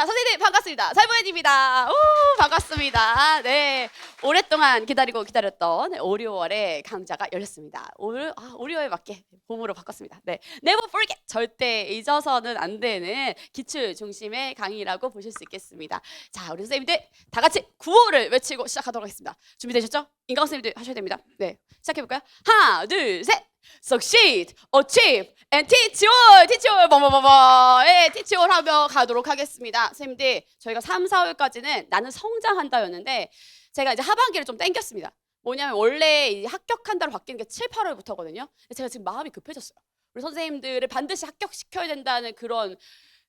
자, 선생님 반갑습니다. 설보현입니다. 오, 반갑습니다. 네, 오랫동안 기다렸던 5, 6월의 강좌가 열렸습니다. 오리오에 맞게 봄으로 바꿨습니다. 네, never forget, 절대 잊어서는 안 되는 기출 중심의 강의라고 보실 수 있겠습니다. 자, 우리 선생님들 다 같이 구호를 외치고 시작하도록 하겠습니다. 준비되셨죠? 인강 선생님들 하셔야 됩니다. 네, 시작해볼까요? 하나, 둘, 셋. Succeed, achieve, and teach all, teach all, 예, teach all 하며 가도록 하겠습니다. 선생님들, 저희가 3, 4월까지는 나는 성장한다였는데 제가 이제 하반기를 좀 땡겼습니다. 뭐냐면 원래 이 합격한다로 바뀌는 게 7, 8월부터거든요. 제가 지금 마음이 급해졌어요. 우리 선생님들을 반드시 합격시켜야 된다는 그런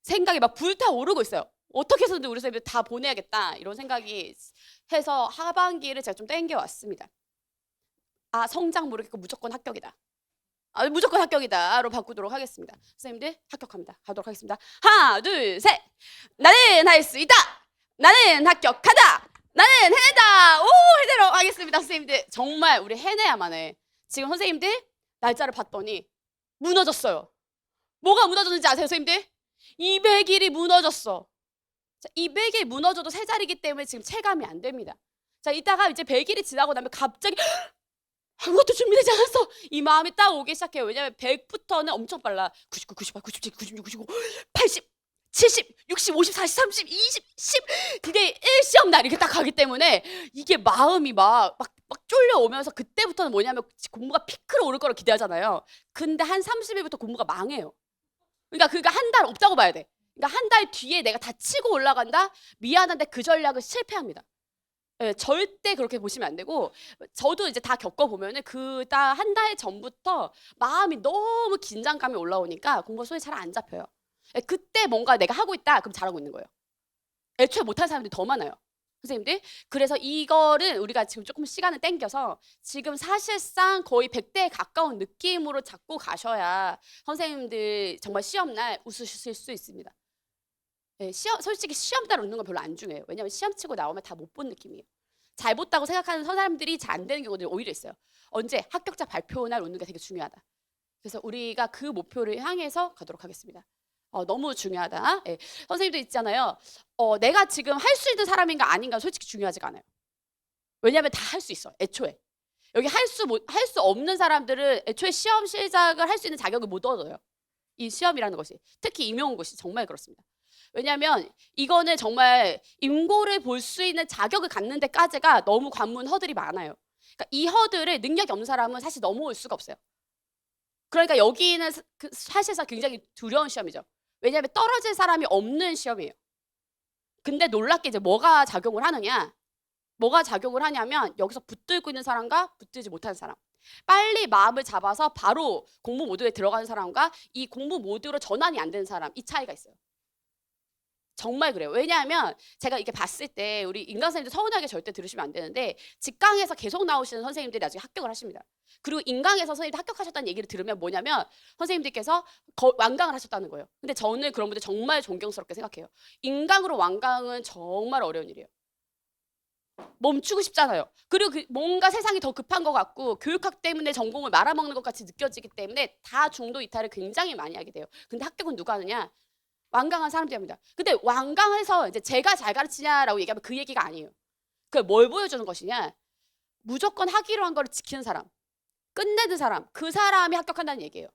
생각이 막 불타오르고 있어요. 어떻게 해서든 우리 선생님들 다 보내야겠다 이런 생각이 해서 하반기를 제가 좀 땡겨왔습니다. 아, 성장 모르겠고 무조건 합격이다. 무조건 합격이다로 바꾸도록 하겠습니다. 선생님들 합격합니다. 가도록 하겠습니다. 하나, 둘, 셋. 나는 할 수 있다. 나는 합격하다. 나는 해낸다. 오, 해내도록 하겠습니다. 선생님들 정말 우리 해내야만 해. 지금 선생님들 날짜를 봤더니 무너졌어요. 뭐가 무너졌는지 아세요, 선생님들? 200일이 무너졌어. 자, 200일 무너져도 세 자리이기 때문에 지금 체감이 안 됩니다. 자, 이따가 이제 100일이 지나고 나면 갑자기 아무것도 준비되지 않았어. 이 마음이 딱 오기 시작해요. 왜냐면 100부터는 엄청 빨라. 99, 98, 97, 96, 95, 80, 70, 60, 50, 40, 30, 20, 10. 그게 1시험 날 이렇게 딱 가기 때문에 이게 마음이 막 쫄려오면서 그때부터는 뭐냐면 공부가 피크로 오를 거를 기대하잖아요. 근데 한 30일부터 공부가 망해요. 그러니까 한 달 없다고 봐야 돼. 그러니까 한 달 뒤에 내가 다 치고 올라간다? 미안한데 그 전략을 실패합니다. 네, 절대 그렇게 보시면 안 되고, 저도 이제 다 겪어보면은 한 달 전부터 마음이 너무 긴장감이 올라오니까 공부 손이 잘 안 잡혀요. 네, 그때 뭔가 내가 하고 있다 그럼 잘하고 있는 거예요. 애초에 못하는 사람들이 더 많아요, 선생님들. 그래서 이거를 우리가 지금 조금 시간을 땡겨서 지금 사실상 거의 100대에 가까운 느낌으로 잡고 가셔야 선생님들 정말 시험날 웃으실 수 있습니다. 네, 솔직히 시험날 웃는 건 별로 안 중요해요. 왜냐면 시험 치고 나오면 다 못 본 느낌이에요. 잘 봤다고 생각하는 사람들이 잘 안 되는 경우들이 오히려 있어요. 언제? 합격자 발표 날 웃는 게 되게 중요하다. 그래서 우리가 그 목표를 향해서 가도록 하겠습니다. 너무 중요하다. 예. 선생님도 있잖아요. 내가 지금 할 수 있는 사람인가 아닌가 솔직히 중요하지가 않아요. 왜냐하면 다 할 수 있어. 애초에. 여기 할 수 없는 사람들은 애초에 시험 시작을 할 수 있는 자격을 못 얻어요. 이 시험이라는 것이. 특히 임용고시 정말 그렇습니다. 왜냐하면 이거는 정말 인고를 볼 수 있는 자격을 갖는 데까지가 너무 관문 허들이 많아요. 그러니까 이 허들을 능력이 없는 사람은 사실 넘어올 수가 없어요. 그러니까 여기는 사실상 굉장히 두려운 시험이죠. 왜냐하면 떨어질 사람이 없는 시험이에요. 근데 놀랍게 이제 뭐가 작용을 하느냐? 뭐가 작용을 하냐면 여기서 붙들고 있는 사람과 붙들지 못하는 사람. 빨리 마음을 잡아서 바로 공부 모드에 들어가는 사람과 이 공부 모드로 전환이 안 되는 사람, 이 차이가 있어요. 정말 그래요. 왜냐하면 제가 이렇게 봤을 때 우리 인강 선생님들 서운하게 절대 들으시면 안 되는데 직강에서 계속 나오시는 선생님들이 나중에 합격을 하십니다. 그리고 인강에서 선생님들 합격하셨다는 얘기를 들으면 뭐냐면 선생님들께서 완강을 하셨다는 거예요. 근데 저는 그런 분들 정말 존경스럽게 생각해요. 인강으로 완강은 정말 어려운 일이에요. 멈추고 싶잖아요. 그리고 뭔가 세상이 더 급한 것 같고 교육학 때문에 전공을 말아먹는 것 같이 느껴지기 때문에 다 중도 이탈을 굉장히 많이 하게 돼요. 근데 합격은 누가 하느냐? 완강한 사람들이 합니다. 근데 완강해서 이제 제가 잘 가르치냐라고 얘기하면 그 얘기가 아니에요. 그걸 뭘 보여주는 것이냐? 무조건 하기로 한 거를 지키는 사람, 끝내는 사람, 그 사람이 합격한다는 얘기예요.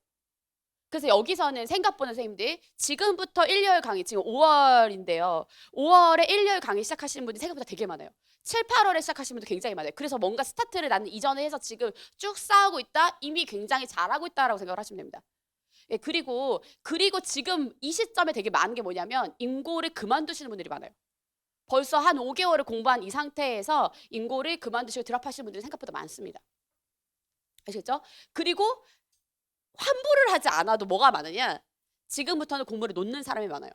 그래서 여기서는 생각보다 선생님들 지금부터 1열 강의, 지금 5월인데요. 5월에 1열 강의 시작하시는 분이 생각보다 되게 많아요. 7, 8월에 시작하시는 분도 굉장히 많아요. 그래서 뭔가 스타트를 나는 이전에 해서 지금 쭉 쌓고 있다, 이미 굉장히 잘하고 있다라고 생각을 하시면 됩니다. 예, 그리고 지금 이 시점에 되게 많은 게 뭐냐면 인고를 그만두시는 분들이 많아요. 벌써 한 5개월을 공부한 이 상태에서 인고를 그만두시고 드랍하시는 분들이 생각보다 많습니다. 아시겠죠? 그리고 환불을 하지 않아도 뭐가 많으냐? 지금부터는 공부를 놓는 사람이 많아요.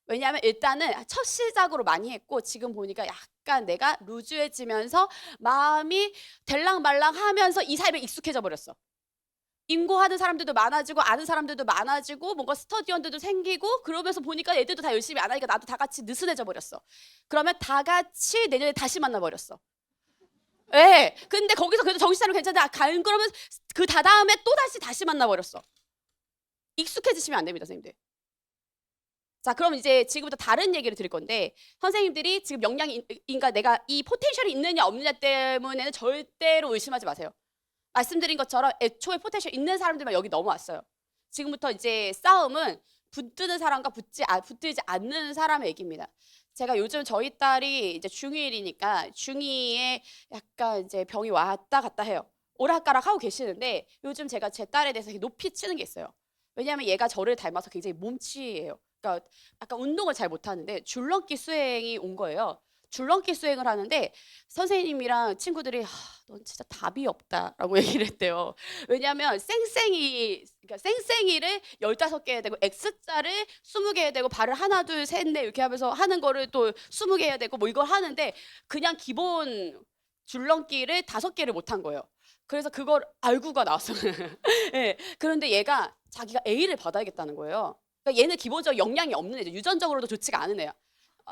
왜냐하면 일단은 첫 시작으로 많이 했고 지금 보니까 약간 내가 루즈해지면서 마음이 될랑말랑 하면서 이 삶에 익숙해져 버렸어. 인고하는 사람들도 많아지고 아는 사람들도 많아지고 뭔가 스터디원들도 생기고 그러면서 보니까 애들도 다 열심히 안 하니까 나도 다 같이 느슨해져 버렸어. 그러면 다 같이 내년에 다시 만나버렸어. 예. 근데 거기서 그래도 정신 차리면 괜찮다. 그러면 그 다음에 또 다시 만나버렸어. 익숙해지시면 안 됩니다, 선생님들. 자, 그럼 이제 지금부터 다른 얘기를 드릴 건데 선생님들이 지금 그러니까 내가 이 포텐셜이 있느냐 없느냐 때문에는 절대로 의심하지 마세요. 말씀드린 것처럼 애초에 포텐셜 있는 사람들만 여기 넘어왔어요. 지금부터 이제 싸움은 붙드는 사람과 붙들지 않는 사람의 얘기입니다. 제가 요즘 저희 딸이 이제 중1이니까 중2에 약간 이제 병이 왔다 갔다 해요. 오락가락 하고 계시는데 요즘 제가 제 딸에 대해서 높이 치는 게 있어요. 왜냐하면 얘가 저를 닮아서 굉장히 몸치예요. 그러니까 약간 운동을 잘 못하는데 줄넘기 수행이 온 거예요. 줄넘기 수행을 하는데 선생님이랑 친구들이 넌 진짜 답이 없다라고 얘기를 했대요. 왜냐하면 그러니까 쌩쌩이를 15개 해야 되고 X자를 20개 해야 되고 발을 하나 둘 셋 넷 이렇게 하면서 하는 거를 또 20개 해야 되고 뭐 이걸 하는데 그냥 기본 줄넘기를 5개를 못한 거예요. 그래서 그걸 알고가 나왔어요. 네, 그런데 얘가 자기가 A를 받아야겠다는 거예요. 그러니까 얘는 기본적으로 역량이 없는 애죠. 유전적으로도 좋지가 않은 애야.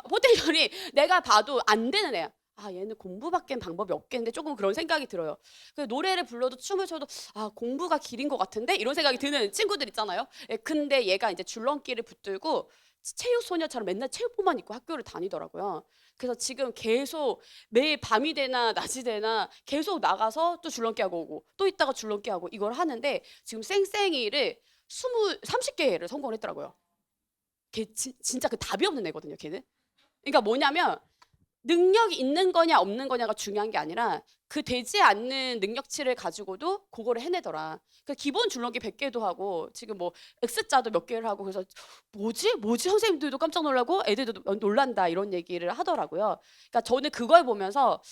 포텐셜이 내가 봐도 안 되는 애야. 얘는 공부밖엔 방법이 없겠는데 조금 그런 생각이 들어요. 그래서 노래를 불러도 춤을 춰도 공부가 길인 것 같은데 이런 생각이 드는 친구들 있잖아요. 예, 근데 얘가 이제 줄넘기를 붙들고 체육 소녀처럼 맨날 체육복만 입고 학교를 다니더라고요. 그래서 지금 계속 매일 밤이 되나 낮이 되나 계속 나가서 또 줄넘기 하고 오고 또 이따가 줄넘기 하고 이걸 하는데 지금 쌩쌩이를 30개를 성공을 했더라고요. 걔 진짜 그 답이 없는 애거든요, 걔는. 그러니까 뭐냐면 능력이 있는 거냐 없는 거냐가 중요한 게 아니라 그 되지 않는 능력치를 가지고도 그거를 해내더라. 그 기본 줄넘기 100개도 하고 지금 뭐 X자도 몇 개를 하고 그래서 뭐지 선생님들도 깜짝 놀라고 애들도 놀란다 이런 얘기를 하더라고요. 그러니까 저는 그걸 보면서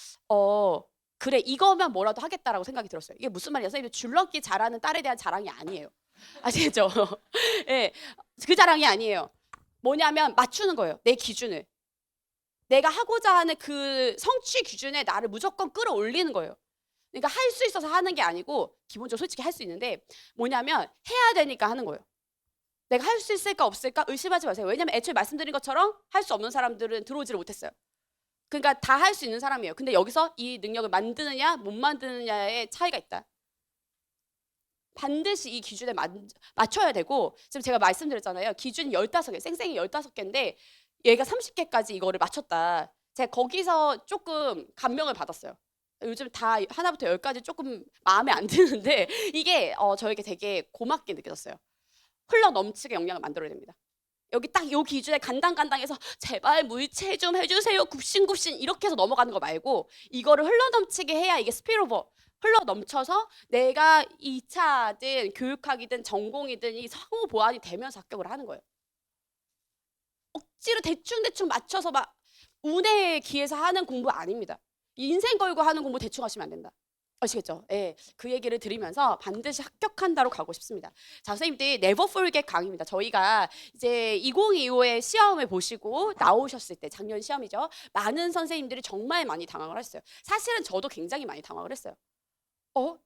그래 이거면 뭐라도 하겠다라고 생각이 들었어요. 이게 무슨 말이야? 선생님 줄넘기 잘하는 딸에 대한 자랑이 아니에요. 아시겠죠? 예, 그 자랑이 아니에요. 뭐냐면 맞추는 거예요. 내 기준을. 내가 하고자 하는 그 성취 기준에 나를 무조건 끌어올리는 거예요. 그러니까 할 수 있어서 하는 게 아니고 기본적으로 솔직히 할 수 있는데 뭐냐면 해야 되니까 하는 거예요. 내가 할 수 있을까 없을까 의심하지 마세요. 왜냐면 애초에 말씀드린 것처럼 할 수 없는 사람들은 들어오지를 못했어요. 그러니까 다 할 수 있는 사람이에요. 근데 여기서 이 능력을 만드느냐 못 만드느냐의 차이가 있다. 반드시 이 기준에 맞춰야 되고 지금 제가 말씀드렸잖아요. 기준이 15개, 쌩쌩이 15개인데 얘가 30개까지 이거를 맞췄다. 제가 거기서 조금 감명을 받았어요. 요즘 다 하나부터 10까지 조금 마음에 안 드는데 이게 저에게 되게 고맙게 느껴졌어요. 흘러 넘치게 영향을 만들어야 됩니다. 여기 딱 요 기준에 간당간당해서 제발 물체 좀 해주세요. 굽신굽신 이렇게 해서 넘어가는 거 말고 이거를 흘러 넘치게 해야 이게 스피로버 흘러 넘쳐서 내가 2차든 교육학이든 전공이든 이 상호 보완이 되면서 합격을 하는 거예요. 억지로 대충 맞춰서 막 운에 기해서 하는 공부 아닙니다. 인생 걸고 하는 공부 대충 하시면 안 된다. 아시겠죠? 예, 그 얘기를 드리면서 반드시 합격한다로 가고 싶습니다. 자, 선생님들 Never Forget 강의입니다. 저희가 이제 2025의 시험을 보시고 나오셨을 때 작년 시험이죠. 많은 선생님들이 정말 많이 당황을 했어요. 사실은 저도 굉장히 많이 당황을 했어요.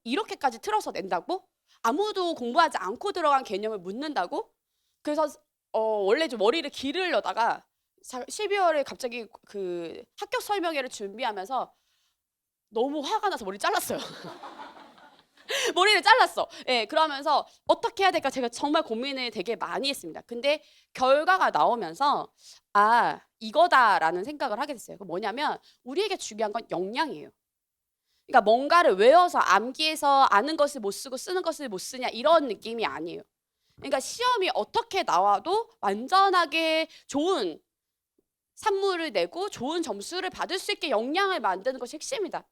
이렇게까지 틀어서 낸다고? 아무도 공부하지 않고 들어간 개념을 묻는다고? 그래서 원래 좀 머리를 기르려다가 12월에 갑자기 그 합격 설명회를 준비하면서 너무 화가 나서 머리 잘랐어요. 머리를 잘랐어. 예, 그러면서 어떻게 해야 될까 제가 정말 고민을 되게 많이 했습니다. 근데 결과가 나오면서 이거다라는 생각을 하게 됐어요. 그 뭐냐면 우리에게 중요한 건 역량이에요. 그러니까 뭔가를 외워서 암기해서 아는 것을 못 쓰고 쓰는 것을 못 쓰냐 이런 느낌이 아니에요. 그러니까 시험이 어떻게 나와도 완전하게 좋은 산물을 내고 좋은 점수를 받을 수 있게 역량을 만드는 것이 핵심이다.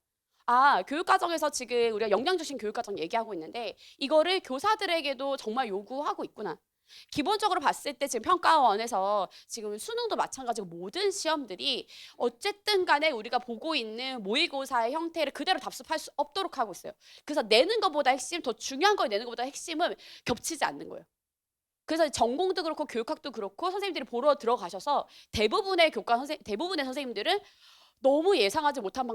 교육과정에서 지금 우리가 역량중심 교육과정 얘기하고 있는데 이거를 교사들에게도 정말 요구하고 있구나. 기본적으로 봤을 때 지금 평가원에서 지금 수능도 마찬가지고 모든 시험들이 어쨌든 간에 우리가 보고 있는 모의고사의 형태를 그대로 답습할 수 없도록 하고 있어요. 그래서 내는 것보다 더 중요한 걸 내는 것보다 핵심은 겹치지 않는 거예요. 그래서 전공도 그렇고 교육학도 그렇고 선생님들이 보러 들어가셔서 대부분의 선생님들은 너무 예상하지 못한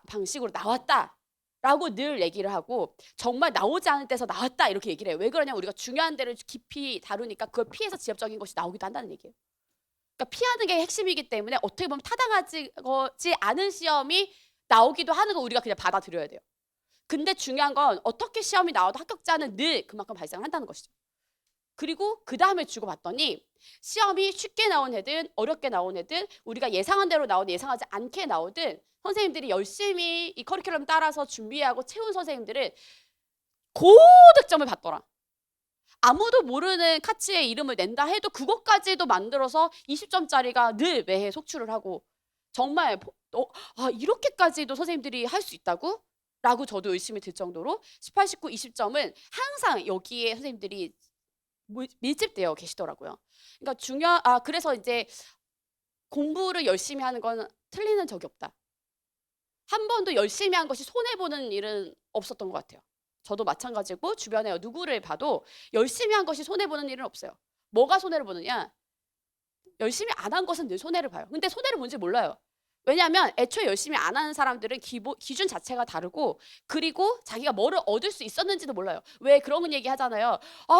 방식으로 나왔다라고 늘 얘기를 하고 정말 나오지 않은 데서 나왔다 이렇게 얘기를 해요. 왜 그러냐 우리가 중요한 데를 깊이 다루니까 그걸 피해서 지엽적인 것이 나오기도 한다는 얘기예요. 그러니까 피하는 게 핵심이기 때문에 어떻게 보면 타당하지 않은 시험이 나오기도 하는 거 우리가 그냥 받아들여야 돼요. 근데 중요한 건 어떻게 시험이 나와도 합격자는 늘 그만큼 발생한다는 것이죠. 그리고 그 다음에 주고 봤더니 시험이 쉽게 나온 애든 어렵게 나온 애든 우리가 예상한 대로 나오든 예상하지 않게 나오든 선생님들이 열심히 이 커리큘럼 따라서 준비하고 채운 선생님들은 고득점을 받더라. 아무도 모르는 카츠의 이름을 낸다 해도 그것까지도 만들어서 20점짜리가 늘 매해 속출을 하고 정말 이렇게까지도 선생님들이 할 수 있다고? 라고 저도 의심이 들 정도로 18, 19, 20점은 항상 여기에 선생님들이 밀집되어 계시더라고요. 그러니까 그래서 이제 공부를 열심히 하는 건 틀리는 적이 없다. 한 번도 열심히 한 것이 손해보는 일은 없었던 것 같아요. 저도 마찬가지고 주변에 누구를 봐도 열심히 한 것이 손해보는 일은 없어요. 뭐가 손해를 보느냐? 열심히 안 한 것은 늘 손해를 봐요. 근데 손해를 뭔지 몰라요. 왜냐하면 애초에 열심히 안 하는 사람들은 기준 자체가 다르고 그리고 자기가 뭐를 얻을 수 있었는지도 몰라요. 왜 그런 얘기 하잖아요.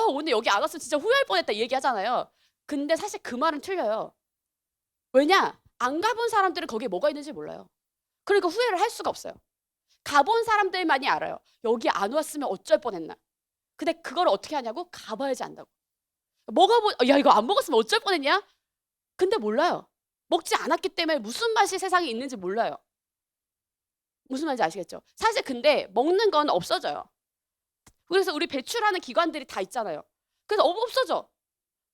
오늘 여기 안 왔으면 진짜 후회할 뻔했다 얘기 하잖아요. 근데 사실 그 말은 틀려요. 왜냐? 안 가본 사람들은 거기에 뭐가 있는지 몰라요. 그러니까 후회를 할 수가 없어요. 가본 사람들만이 알아요. 여기 안 왔으면 어쩔 뻔했나. 근데 그걸 어떻게 하냐고? 가봐야지 안다고. 야 이거 안 먹었으면 어쩔 뻔했냐? 근데 몰라요. 먹지 않았기 때문에 무슨 맛이 세상에 있는지 몰라요. 무슨 말인지 아시겠죠? 사실 근데 먹는 건 없어져요. 그래서 우리 배출하는 기관들이 다 있잖아요. 그래서 없어져.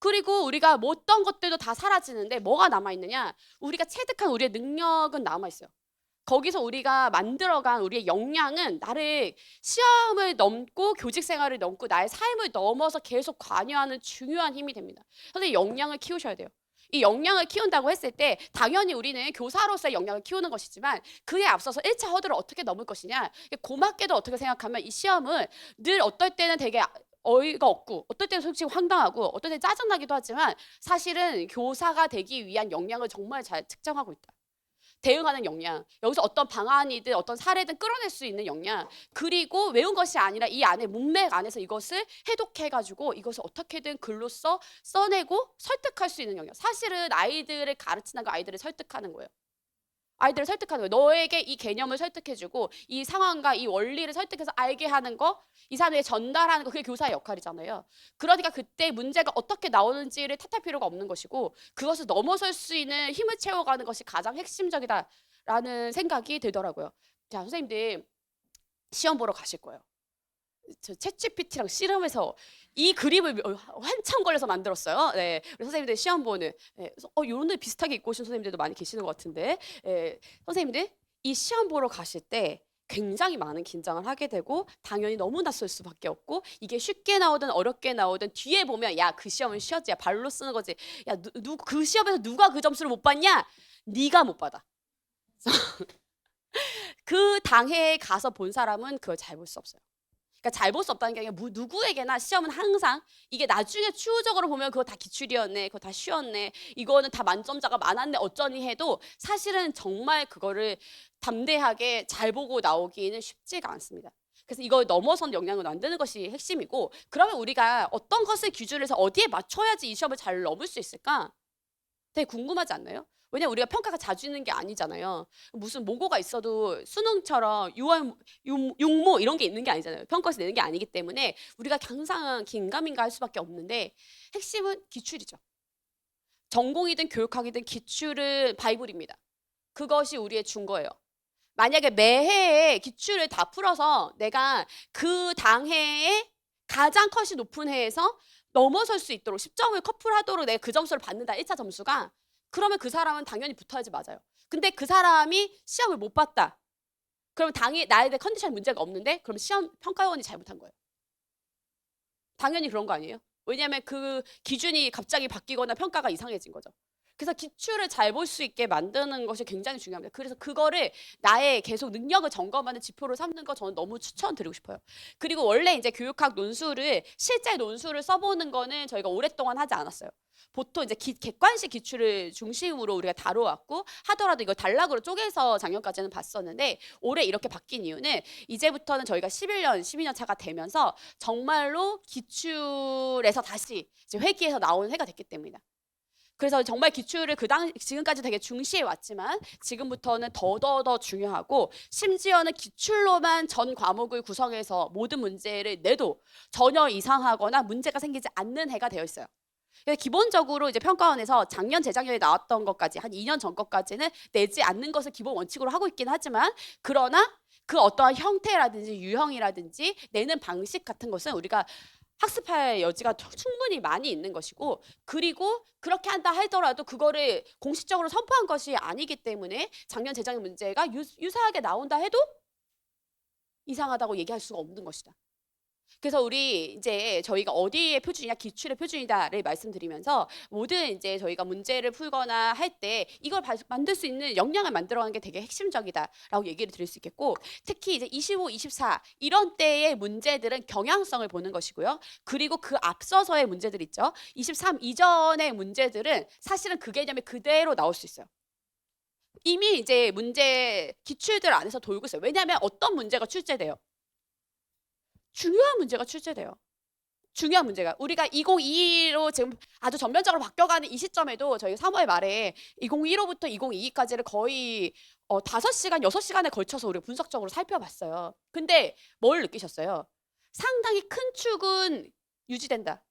그리고 우리가 뭐 어떤 것들도 다 사라지는데 뭐가 남아있느냐? 우리가 체득한 우리의 능력은 남아있어요. 거기서 우리가 만들어간 우리의 역량은 나를 시험을 넘고 교직 생활을 넘고 나의 삶을 넘어서 계속 관여하는 중요한 힘이 됩니다. 선생님 역량을 키우셔야 돼요. 이 역량을 키운다고 했을 때 당연히 우리는 교사로서의 역량을 키우는 것이지만 그에 앞서서 1차 허들을 어떻게 넘을 것이냐. 고맙게도 어떻게 생각하면 이 시험은 늘 어떨 때는 되게 어이가 없고 어떨 때는 솔직히 황당하고 어떨 때는 짜증나기도 하지만 사실은 교사가 되기 위한 역량을 정말 잘 측정하고 있다. 대응하는 역량, 여기서 어떤 방안이든 어떤 사례든 끌어낼 수 있는 역량, 그리고 외운 것이 아니라 이 안에 문맥 안에서 이것을 해독해가지고 이것을 어떻게든 글로 써내고 설득할 수 있는 역량. 사실은 아이들을 가르치는 거 아이들을 설득하는 거예요. 아이들을 설득하는 거예요. 너에게 이 개념을 설득해주고 이 상황과 이 원리를 설득해서 알게 하는 거, 이 사람에게 전달하는 거, 그게 교사의 역할이잖아요. 그러니까 그때 문제가 어떻게 나오는지를 탓할 필요가 없는 것이고 그것을 넘어설 수 있는 힘을 채워가는 것이 가장 핵심적이다라는 생각이 들더라고요. 자, 선생님들 시험 보러 가실 거예요. 저 챗GPT랑 씨름해서 이 그림을 한참 걸려서 만들었어요. 네, 우리 선생님들 시험 보는. 네, 그래서 이런 데 비슷하게 입고 오신 선생님들도 많이 계시는 것 같은데, 선생님들 이 시험 보러 가실 때 굉장히 많은 긴장을 하게 되고 당연히 너무 낯설 수밖에 없고 이게 쉽게 나오든 어렵게 나오든 뒤에 보면 야 그 시험은 쉬었지, 야 발로 쓰는 거지, 야 그 시험에서 누가 그 점수를 못 받냐? 네가 못 받아. 그 당해에 가서 본 사람은 그걸 잘 볼 수 없어요. 그러니까 잘 볼 수 없다는 게 아니라 누구에게나 시험은 항상 이게 나중에 추후적으로 보면 그거 다 기출이었네, 그거 다 쉬웠네, 이거는 다 만점자가 많았네 어쩌니 해도 사실은 정말 그거를 담대하게 잘 보고 나오기는 쉽지가 않습니다. 그래서 이걸 넘어선 역량을 만드는 것이 핵심이고 그러면 우리가 어떤 것을 기준으로 해서 어디에 맞춰야지 이 시험을 잘 넘을 수 있을까? 되게 궁금하지 않나요? 왜냐면 우리가 평가가 자주 있는 게 아니잖아요. 무슨 모고가 있어도 수능처럼 육모 이런 게 있는 게 아니잖아요. 평가에서 내는 게 아니기 때문에 우리가 항상 긴가민가 할 수밖에 없는데 핵심은 기출이죠. 전공이든 교육학이든 기출은 바이블입니다. 그것이 우리의 준거예요. 만약에 매해에 기출을 다 풀어서 내가 그 당해에 가장 컷이 높은 해에서 넘어설 수 있도록 10점을 커플하도록 내가 그 점수를 받는다. 1차 점수가. 그러면 그 사람은 당연히 붙어야지 맞아요. 근데 그 사람이 시험을 못 봤다. 그러면 나에 대해 컨디션 문제가 없는데 그럼 시험 평가원이 잘못한 거예요. 당연히 그런 거 아니에요? 왜냐하면 그 기준이 갑자기 바뀌거나 평가가 이상해진 거죠. 그래서 기출을 잘 볼 수 있게 만드는 것이 굉장히 중요합니다. 그래서 그거를 나의 계속 능력을 점검하는 지표로 삼는 거 저는 너무 추천드리고 싶어요. 그리고 원래 이제 교육학 논술을 실제 논술을 써보는 거는 저희가 오랫동안 하지 않았어요. 보통 이제 객관식 기출을 중심으로 우리가 다뤄왔고 하더라도 이걸 단락으로 쪼개서 작년까지는 봤었는데 올해 이렇게 바뀐 이유는 이제부터는 저희가 11년, 12년 차가 되면서 정말로 기출에서 다시 이제 회기에서 나온 해가 됐기 때문이다. 그래서 정말 기출을 지금까지 되게 중시해 왔지만 지금부터는 더더더 중요하고 심지어는 기출로만 전 과목을 구성해서 모든 문제를 내도 전혀 이상하거나 문제가 생기지 않는 해가 되어 있어요. 기본적으로 이제 평가원에서 작년, 재작년에 나왔던 것까지 한 2년 전 것까지는 내지 않는 것을 기본 원칙으로 하고 있긴 하지만 그러나 그 어떠한 형태라든지 유형이라든지 내는 방식 같은 것은 우리가 학습할 여지가 충분히 많이 있는 것이고 그리고 그렇게 한다 하더라도 그거를 공식적으로 선포한 것이 아니기 때문에 작년, 재작년 문제가 유사하게 나온다 해도 이상하다고 얘기할 수가 없는 것이다. 그래서 우리 이제 저희가 어디의 표준이냐 기출의 표준이다를 말씀드리면서 모든 이제 저희가 문제를 풀거나 할 때 이걸 만들 수 있는 역량을 만들어가는 게 되게 핵심적이다라고 얘기를 드릴 수 있겠고 특히 이제 25, 24 이런 때의 문제들은 경향성을 보는 것이고요. 그리고 그 앞서서의 문제들 있죠. 23 이전의 문제들은 사실은 그 개념이 그대로 나올 수 있어요. 이미 이제 문제 기출들 안에서 돌고 있어요. 왜냐하면 어떤 문제가 출제돼요. 중요한 문제가 출제돼요. 중요한 문제가 우리가 2022로 지금 아주 전면적으로 바뀌어가는 이 시점에도 저희 3월 말에 2015부터 2022까지를 거의 5시간, 6시간에 걸쳐서 우리가 분석적으로 살펴봤어요. 근데 뭘 느끼셨어요? 상당히 큰 축은 유지된다.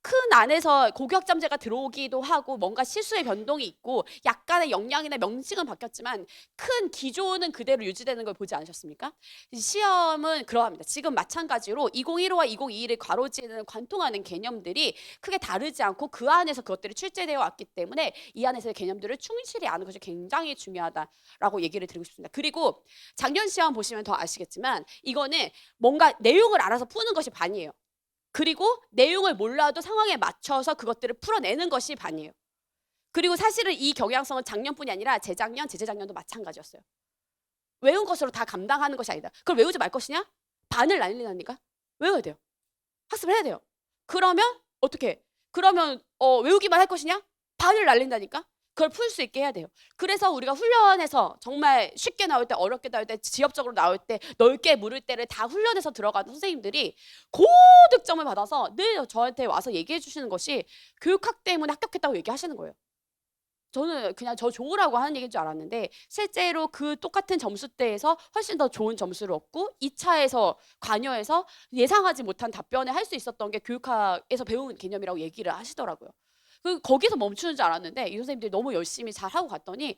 큰 안에서 고교학점제가 들어오기도 하고 뭔가 실수의 변동이 있고 약간의 역량이나 명칭은 바뀌었지만 큰 기조는 그대로 유지되는 걸 보지 않으셨습니까? 시험은 그러합니다. 지금 마찬가지로 2015와 2021을 가로지르는 관통하는 개념들이 크게 다르지 않고 그 안에서 그것들이 출제되어 왔기 때문에 이 안에서의 개념들을 충실히 아는 것이 굉장히 중요하다라고 얘기를 드리고 싶습니다. 그리고 작년 시험 보시면 더 아시겠지만 이거는 뭔가 내용을 알아서 푸는 것이 반이에요. 그리고 내용을 몰라도 상황에 맞춰서 그것들을 풀어내는 것이 반이에요. 그리고 사실은 이 경향성은 작년뿐이 아니라 재작년, 재재작년도 마찬가지였어요. 외운 것으로 다 감당하는 것이 아니다. 그걸 외우지 말 것이냐? 반을 날리다니까? 외워야 돼요. 학습을 해야 돼요. 그러면 어떻게? 그러면 외우기만 할 것이냐? 반을 날린다니까? 그걸 풀 수 있게 해야 돼요. 그래서 우리가 훈련해서 정말 쉽게 나올 때 어렵게 나올 때 지엽적으로 나올 때 넓게 물을 때를 다 훈련해서 들어가는 선생님들이 고득점을 받아서 늘 저한테 와서 얘기해 주시는 것이 교육학 때문에 합격했다고 얘기하시는 거예요. 저는 그냥 저 좋으라고 하는 얘기인 줄 알았는데 실제로 그 똑같은 점수대에서 훨씬 더 좋은 점수를 얻고 2차에서 관여해서 예상하지 못한 답변을 할 수 있었던 게 교육학에서 배운 개념이라고 얘기를 하시더라고요. 거기서 멈추는 줄 알았는데 이 선생님들이 너무 열심히 잘 하고 갔더니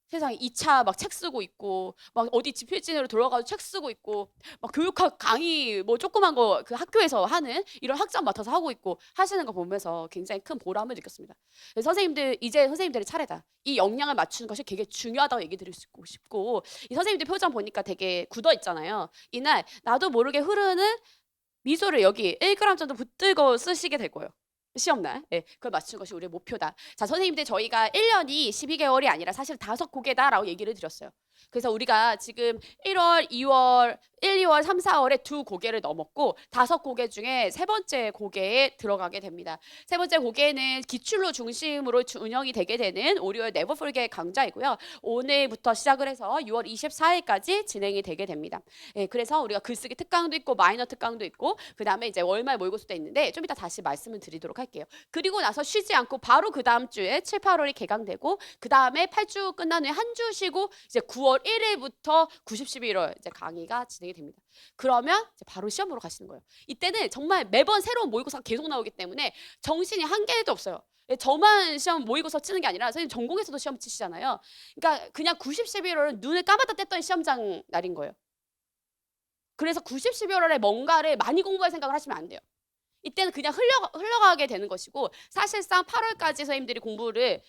세상에 2차 막 책 쓰고 있고 막 어디 지필진으로 들어가서 책 쓰고 있고 막 교육학 강의 뭐 조그만 거 그 학교에서 하는 이런 학점 맡아서 하고 있고 하시는 거 보면서 굉장히 큰 보람을 느꼈습니다. 선생님들 이제 선생님들의 차례다. 이 역량을 맞추는 것이 되게 중요하다고 얘기 드리고 싶고 이 선생님들 표정 보니까 되게 굳어 있잖아요. 이날 나도 모르게 흐르는 미소를 여기 1g 정도 붙들고 쓰시게 될 거예요. 시험날. 네, 그걸 맞추는 것이 우리의 목표다. 자, 선생님들 저희가 1년이 12개월이 아니라 사실 5고개다라고 얘기를 드렸어요. 그래서 우리가 지금 1월, 2월, 1, 2월, 3, 4월에 2고개를 넘었고 5고개 중에 세 번째 고개에 들어가게 됩니다. 세 번째 고개는 기출로 중심으로 운영이 되게 되는 오리월 네버 풀게 강좌이고요. 오늘부터 시작을 해서 6월 24일까지 진행이 되게 됩니다. 네, 그래서 우리가 글쓰기 특강도 있고 마이너 특강도 있고 그 다음에 이제 월말 모의고사도 있는데 좀 이따 다시 말씀을 드리도록 할게요. 그리고 나서 쉬지 않고 바로 그 다음 주에 7, 8월이 개강되고 그 다음에 8주 끝난 후에 한 주 쉬고 이제 9월 1일부터 90, 11월 이제 강의가 진행이 됩니다. 그러면 이제 바로 시험으로 가시는 거예요. 이때는 정말 매번 새로운 모의고사가 계속 나오기 때문에 정신이 한 개도 없어요. 저만 시험 모의고사 치는 게 아니라 선생님 전공에서도 시험 치시잖아요. 그러니까 그냥 90, 11월은 눈을 감았다 뗐던 시험장 날인 거예요. 그래서 90, 11월에 뭔가를 많이 공부할 생각을 하시면 안 돼요. 이때는 그냥 흘러가게 되는 것이고 사실상 8월까지 선생님들이 공부를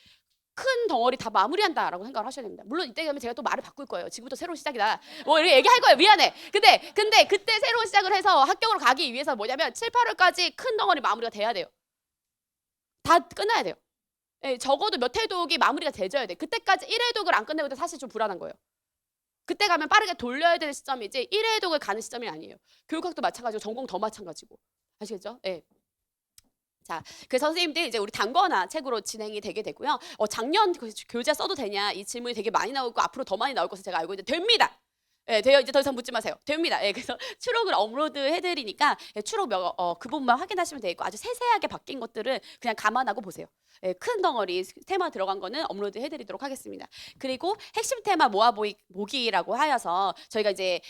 큰 덩어리 다 마무리한다라고 생각을 하셔야 됩니다. 물론 이때 되면 제가 또 말을 바꿀 거예요. 지금부터 새로운 시작이다. 뭐 이렇게 얘기할 거예요. 미안해. 근데 그때 새로운 시작을 해서 합격으로 가기 위해서 뭐냐면 7, 8월까지 큰 덩어리 마무리가 돼야 돼요. 다 끝나야 돼요. 예, 적어도 몇 회독이 마무리가 돼줘야 돼. 그때까지 1회독을 안 끝내고 사실 좀 불안한 거예요. 그때 가면 빠르게 돌려야 되는 시점이지 1회독을 가는 시점이 아니에요. 교육학도 마찬가지고 전공 더 마찬가지고. 아시겠죠? 예. 자, 그래서 선생님들 이제 우리 단거나 책으로 진행이 되게 되고요. 작년 교재 써도 되냐 이 질문이 되게 많이 나오고 앞으로 더 많이 나올 것을 제가 알고 있는데 됩니다. 예, 돼요. 이제 더 이상 묻지 마세요. 됩니다. 예, 그래서 추록을 업로드 해드리니까 예, 추록 그 부분만 확인하시면 되고 아주 세세하게 바뀐 것들은 그냥 감안하고 보세요. 예, 큰 덩어리 테마 들어간 거는 업로드 해드리도록 하겠습니다. 그리고 핵심 테마 모아보기라고 하여서 저희가 이제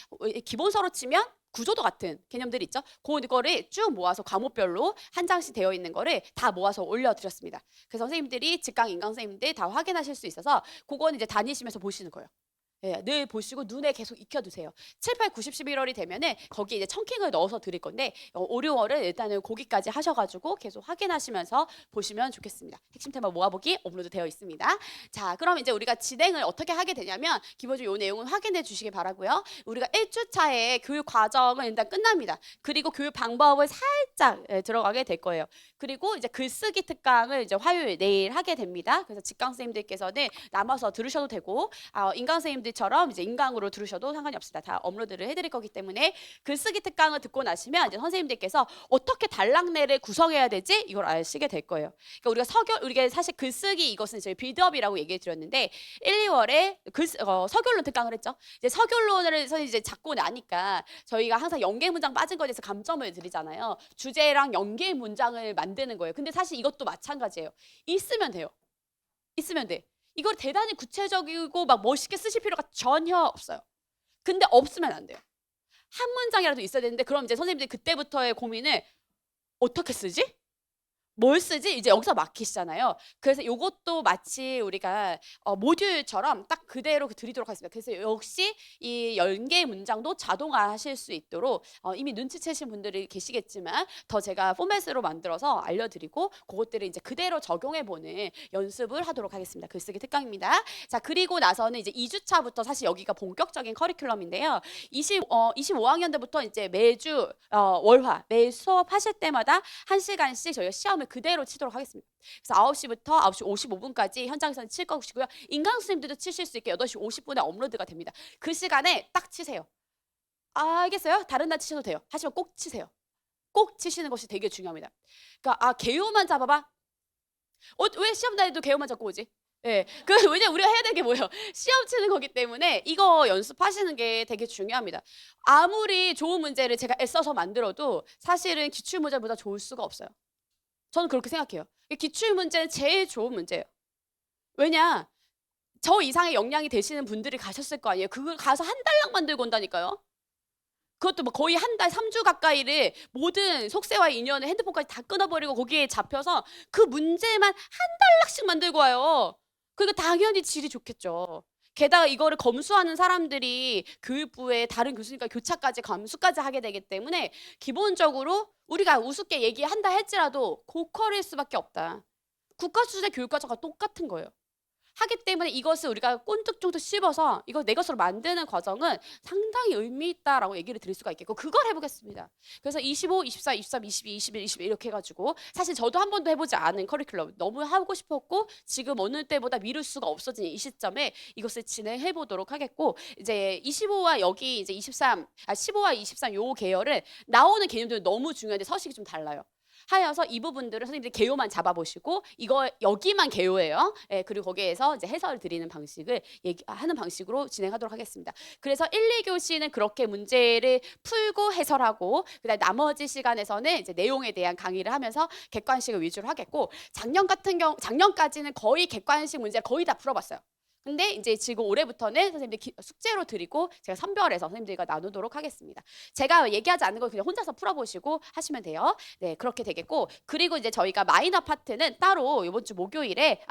기본서로 치면 구조도 같은 개념들이 있죠. 그거를 쭉 모아서 과목별로 한 장씩 되어 있는 거를 다 모아서 올려드렸습니다. 그래서 선생님들이 직강, 인강 선생님들 다 확인하실 수 있어서 그거는 이제 다니시면서 보시는 거예요. 예, 늘 보시고 눈에 계속 익혀두세요. 7, 8, 90, 11월이 되면은 거기에 이제 청킹을 넣어서 드릴 건데 5, 6월은 일단은 거기까지 하셔가지고 계속 확인하시면서 보시면 좋겠습니다. 핵심 테마 모아보기 업로드 되어 있습니다. 자, 그럼 이제 우리가 진행을 어떻게 하게 되냐면 기본적으로 이 내용은 확인해 주시기 바라고요. 우리가 1주차에 교육 과정은 일단 끝납니다. 그리고 교육 방법을 살짝 들어가게 될 거예요. 그리고 이제 글쓰기 특강을 이제 화요일 내일 하게 됩니다. 그래서 직강 선생님들께서는 남아서 들으셔도 되고 인강 선생님들처럼 이제 인강으로 들으셔도 상관이 없습니다. 다 업로드를 해드릴 거기 때문에 글쓰기 특강을 듣고 나시면 이제 선생님들께서 어떻게 단락내를 구성해야 되지 이걸 아시게 될 거예요. 그러니까 우리가 사실 글쓰기 이것은 저희 빌드업이라고 얘기해 드렸는데 1, 2월에 서술론 특강을 했죠. 이제 서술론을 이제 잡고 나니까 저희가 항상 연계 문장 빠진 거에 대해서 감점을 드리잖아요. 주제랑 연계 문장을 만드는 거예요. 근데 사실 이것도 마찬가지예요. 있으면 돼요. 있으면 돼. 이걸 대단히 구체적이고 막 멋있게 쓰실 필요가 전혀 없어요. 근데 없으면 안 돼요. 한 문장이라도 있어야 되는데 그럼 이제 선생님들이 그때부터의 고민을 어떻게 쓰지? 뭘 쓰지? 이제 여기서 막히시잖아요. 그래서 이것도 마치 우리가 모듈처럼 딱 그대로 드리도록 하겠습니다. 그래서 역시 이 연계 문장도 자동화하실 수 있도록 이미 눈치채신 분들이 계시겠지만 더 제가 포맷으로 만들어서 알려드리고 그것들을 이제 그대로 적용해보는 연습을 하도록 하겠습니다. 글쓰기 특강입니다. 자, 그리고 나서는 이제 2주차부터 사실 여기가 본격적인 커리큘럼인데요. 25학년 때부터 이제 매주 월화 매 수업하실 때마다 1시간씩 저희가 시험을 그대로 치도록 하겠습니다. 그래서 9시부터 9시 55분까지 현장에서는 칠 것이고요. 인강 선생님들도 치실 수 있게 8시 50분에 업로드가 됩니다. 그 시간에 딱 치세요. 알겠어요? 다른 날 치셔도 돼요. 하지만 꼭 치세요. 꼭 치시는 것이 되게 중요합니다. 그러니까 개요만 잡아봐. 왜 시험 날에도 개요만 잡고 오지? 예, 왜냐면 우리가 해야 되는 게 뭐예요? 시험 치는 거기 때문에 이거 연습하시는 게 되게 중요합니다. 아무리 좋은 문제를 제가 애써서 만들어도 사실은 기출 문제보다 좋을 수가 없어요. 저는 그렇게 생각해요. 기출 문제는 제일 좋은 문제예요. 왜냐? 저 이상의 역량이 되시는 분들이 가셨을 거 아니에요. 그걸 가서 한 달락 만들고 온다니까요. 그것도 뭐 거의 한 달, 3주 가까이를 모든 속세와의 인연을 핸드폰까지 다 끊어버리고 거기에 잡혀서 그 문제만 한 달락씩 만들고 와요. 그러니까 당연히 질이 좋겠죠. 게다가 이거를 검수하는 사람들이 교육부의 다른 교수님과 교차까지 감수까지 하게 되기 때문에 기본적으로 우리가 우습게 얘기한다 할지라도 고퀄일 수밖에 없다. 국가 수준의 교육 과정과 똑같은 거예요. 하기 때문에 이것을 우리가 꼰득쫀득 씹어서 이걸 내 것으로 만드는 과정은 상당히 의미 있다라고 얘기를 드릴 수가 있겠고 그걸 해보겠습니다. 그래서 25, 24, 23, 22, 21, 21 이렇게 해가지고 사실 저도 한 번도 해보지 않은 커리큘럼 너무 하고 싶었고 지금 어느 때보다 미룰 수가 없어진 이 시점에 이것을 진행해 보도록 하겠고 이제 25와 여기 이제 15와 23 요 계열은 나오는 개념들은 너무 중요한데 서식이 좀 달라요. 하여서 이 부분들을 선생님들이 개요만 잡아보시고 이거 여기만 개요예요. 예, 그리고 거기에서 이제 해설을 드리는 방식을 하는 방식으로 진행하도록 하겠습니다. 그래서 1, 2교시는 그렇게 문제를 풀고 해설하고 그다음 나머지 시간에서는 이제 내용에 대한 강의를 하면서 객관식을 위주로 하겠고 작년까지는 거의 객관식 문제 거의 다 풀어봤어요. 근데 이제 지금 올해부터는 선생님들 숙제로 드리고 제가 선별해서 선생님들과 나누도록 하겠습니다. 제가 얘기하지 않는 걸 그냥 혼자서 풀어보시고 하시면 돼요. 네, 그렇게 되겠고 그리고 이제 저희가 마이너 파트는 따로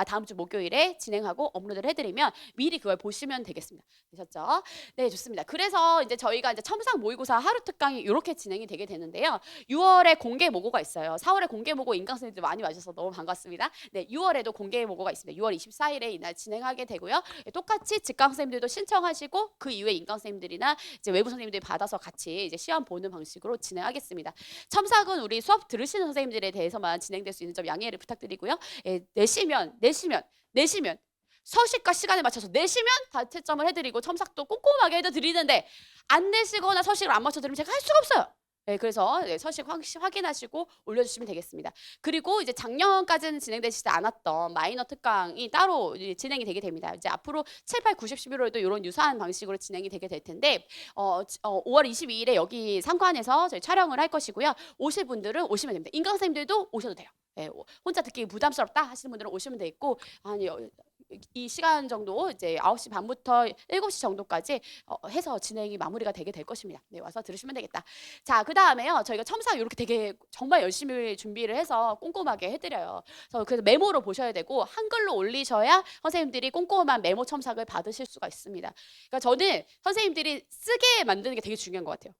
다음 주 목요일에 진행하고 업로드를 해드리면 미리 그걸 보시면 되겠습니다. 되셨죠? 네, 좋습니다. 그래서 이제 저희가 이제 첨삭 모의고사 하루 특강이 이렇게 진행이 되게 되는데요. 6월에 공개 모고가 있어요. 4월에 공개 모고 인강 선생님들 많이 와주셔서 너무 반갑습니다. 네, 6월에도 공개 모고가 있습니다. 6월 24일에 이날 진행하게 되고요. 똑같이 직강 선생님들도 신청하시고 그 이후에 인강 선생님들이나 이제 외부 선생님들이 받아서 같이 이제 시험 보는 방식으로 진행하겠습니다. 첨삭은 우리 수업 들으시는 선생님들에 대해서만 진행될 수 있는 점 양해를 부탁드리고요. 내시면 서식과 시간에 맞춰서 내시면 다 채점을 해드리고 첨삭도 꼼꼼하게 해드리는데 안 내시거나 서식을 안 맞춰드리면 제가 할 수가 없어요. 네, 그래서 서식 확인하시고 올려주시면 되겠습니다. 그리고 이제 작년까지는 진행되지 않았던 마이너 특강이 따로 이제 진행이 되게 됩니다. 이제 앞으로 7, 8, 90, 11월에도 이런 유사한 방식으로 진행이 되게 될 텐데 5월 22일에 여기 상관에서 저희 촬영을 할 것이고요. 오실 분들은 오시면 됩니다. 인강 선생님들도 오셔도 돼요. 네, 혼자 듣기 부담스럽다 하시는 분들은 오시면 되겠고 이 시간 정도 이제 9시 반부터 7시 정도까지 해서 진행이 마무리가 되게 될 것입니다. 네, 와서 들으시면 되겠다. 자, 그 다음에요. 저희가 첨삭 이렇게 되게 정말 열심히 준비를 해서 꼼꼼하게 해드려요. 그래서 메모로 보셔야 되고 한글로 올리셔야 선생님들이 꼼꼼한 메모 첨삭을 받으실 수가 있습니다. 그러니까 저는 선생님들이 쓰게 만드는 게 되게 중요한 것 같아요.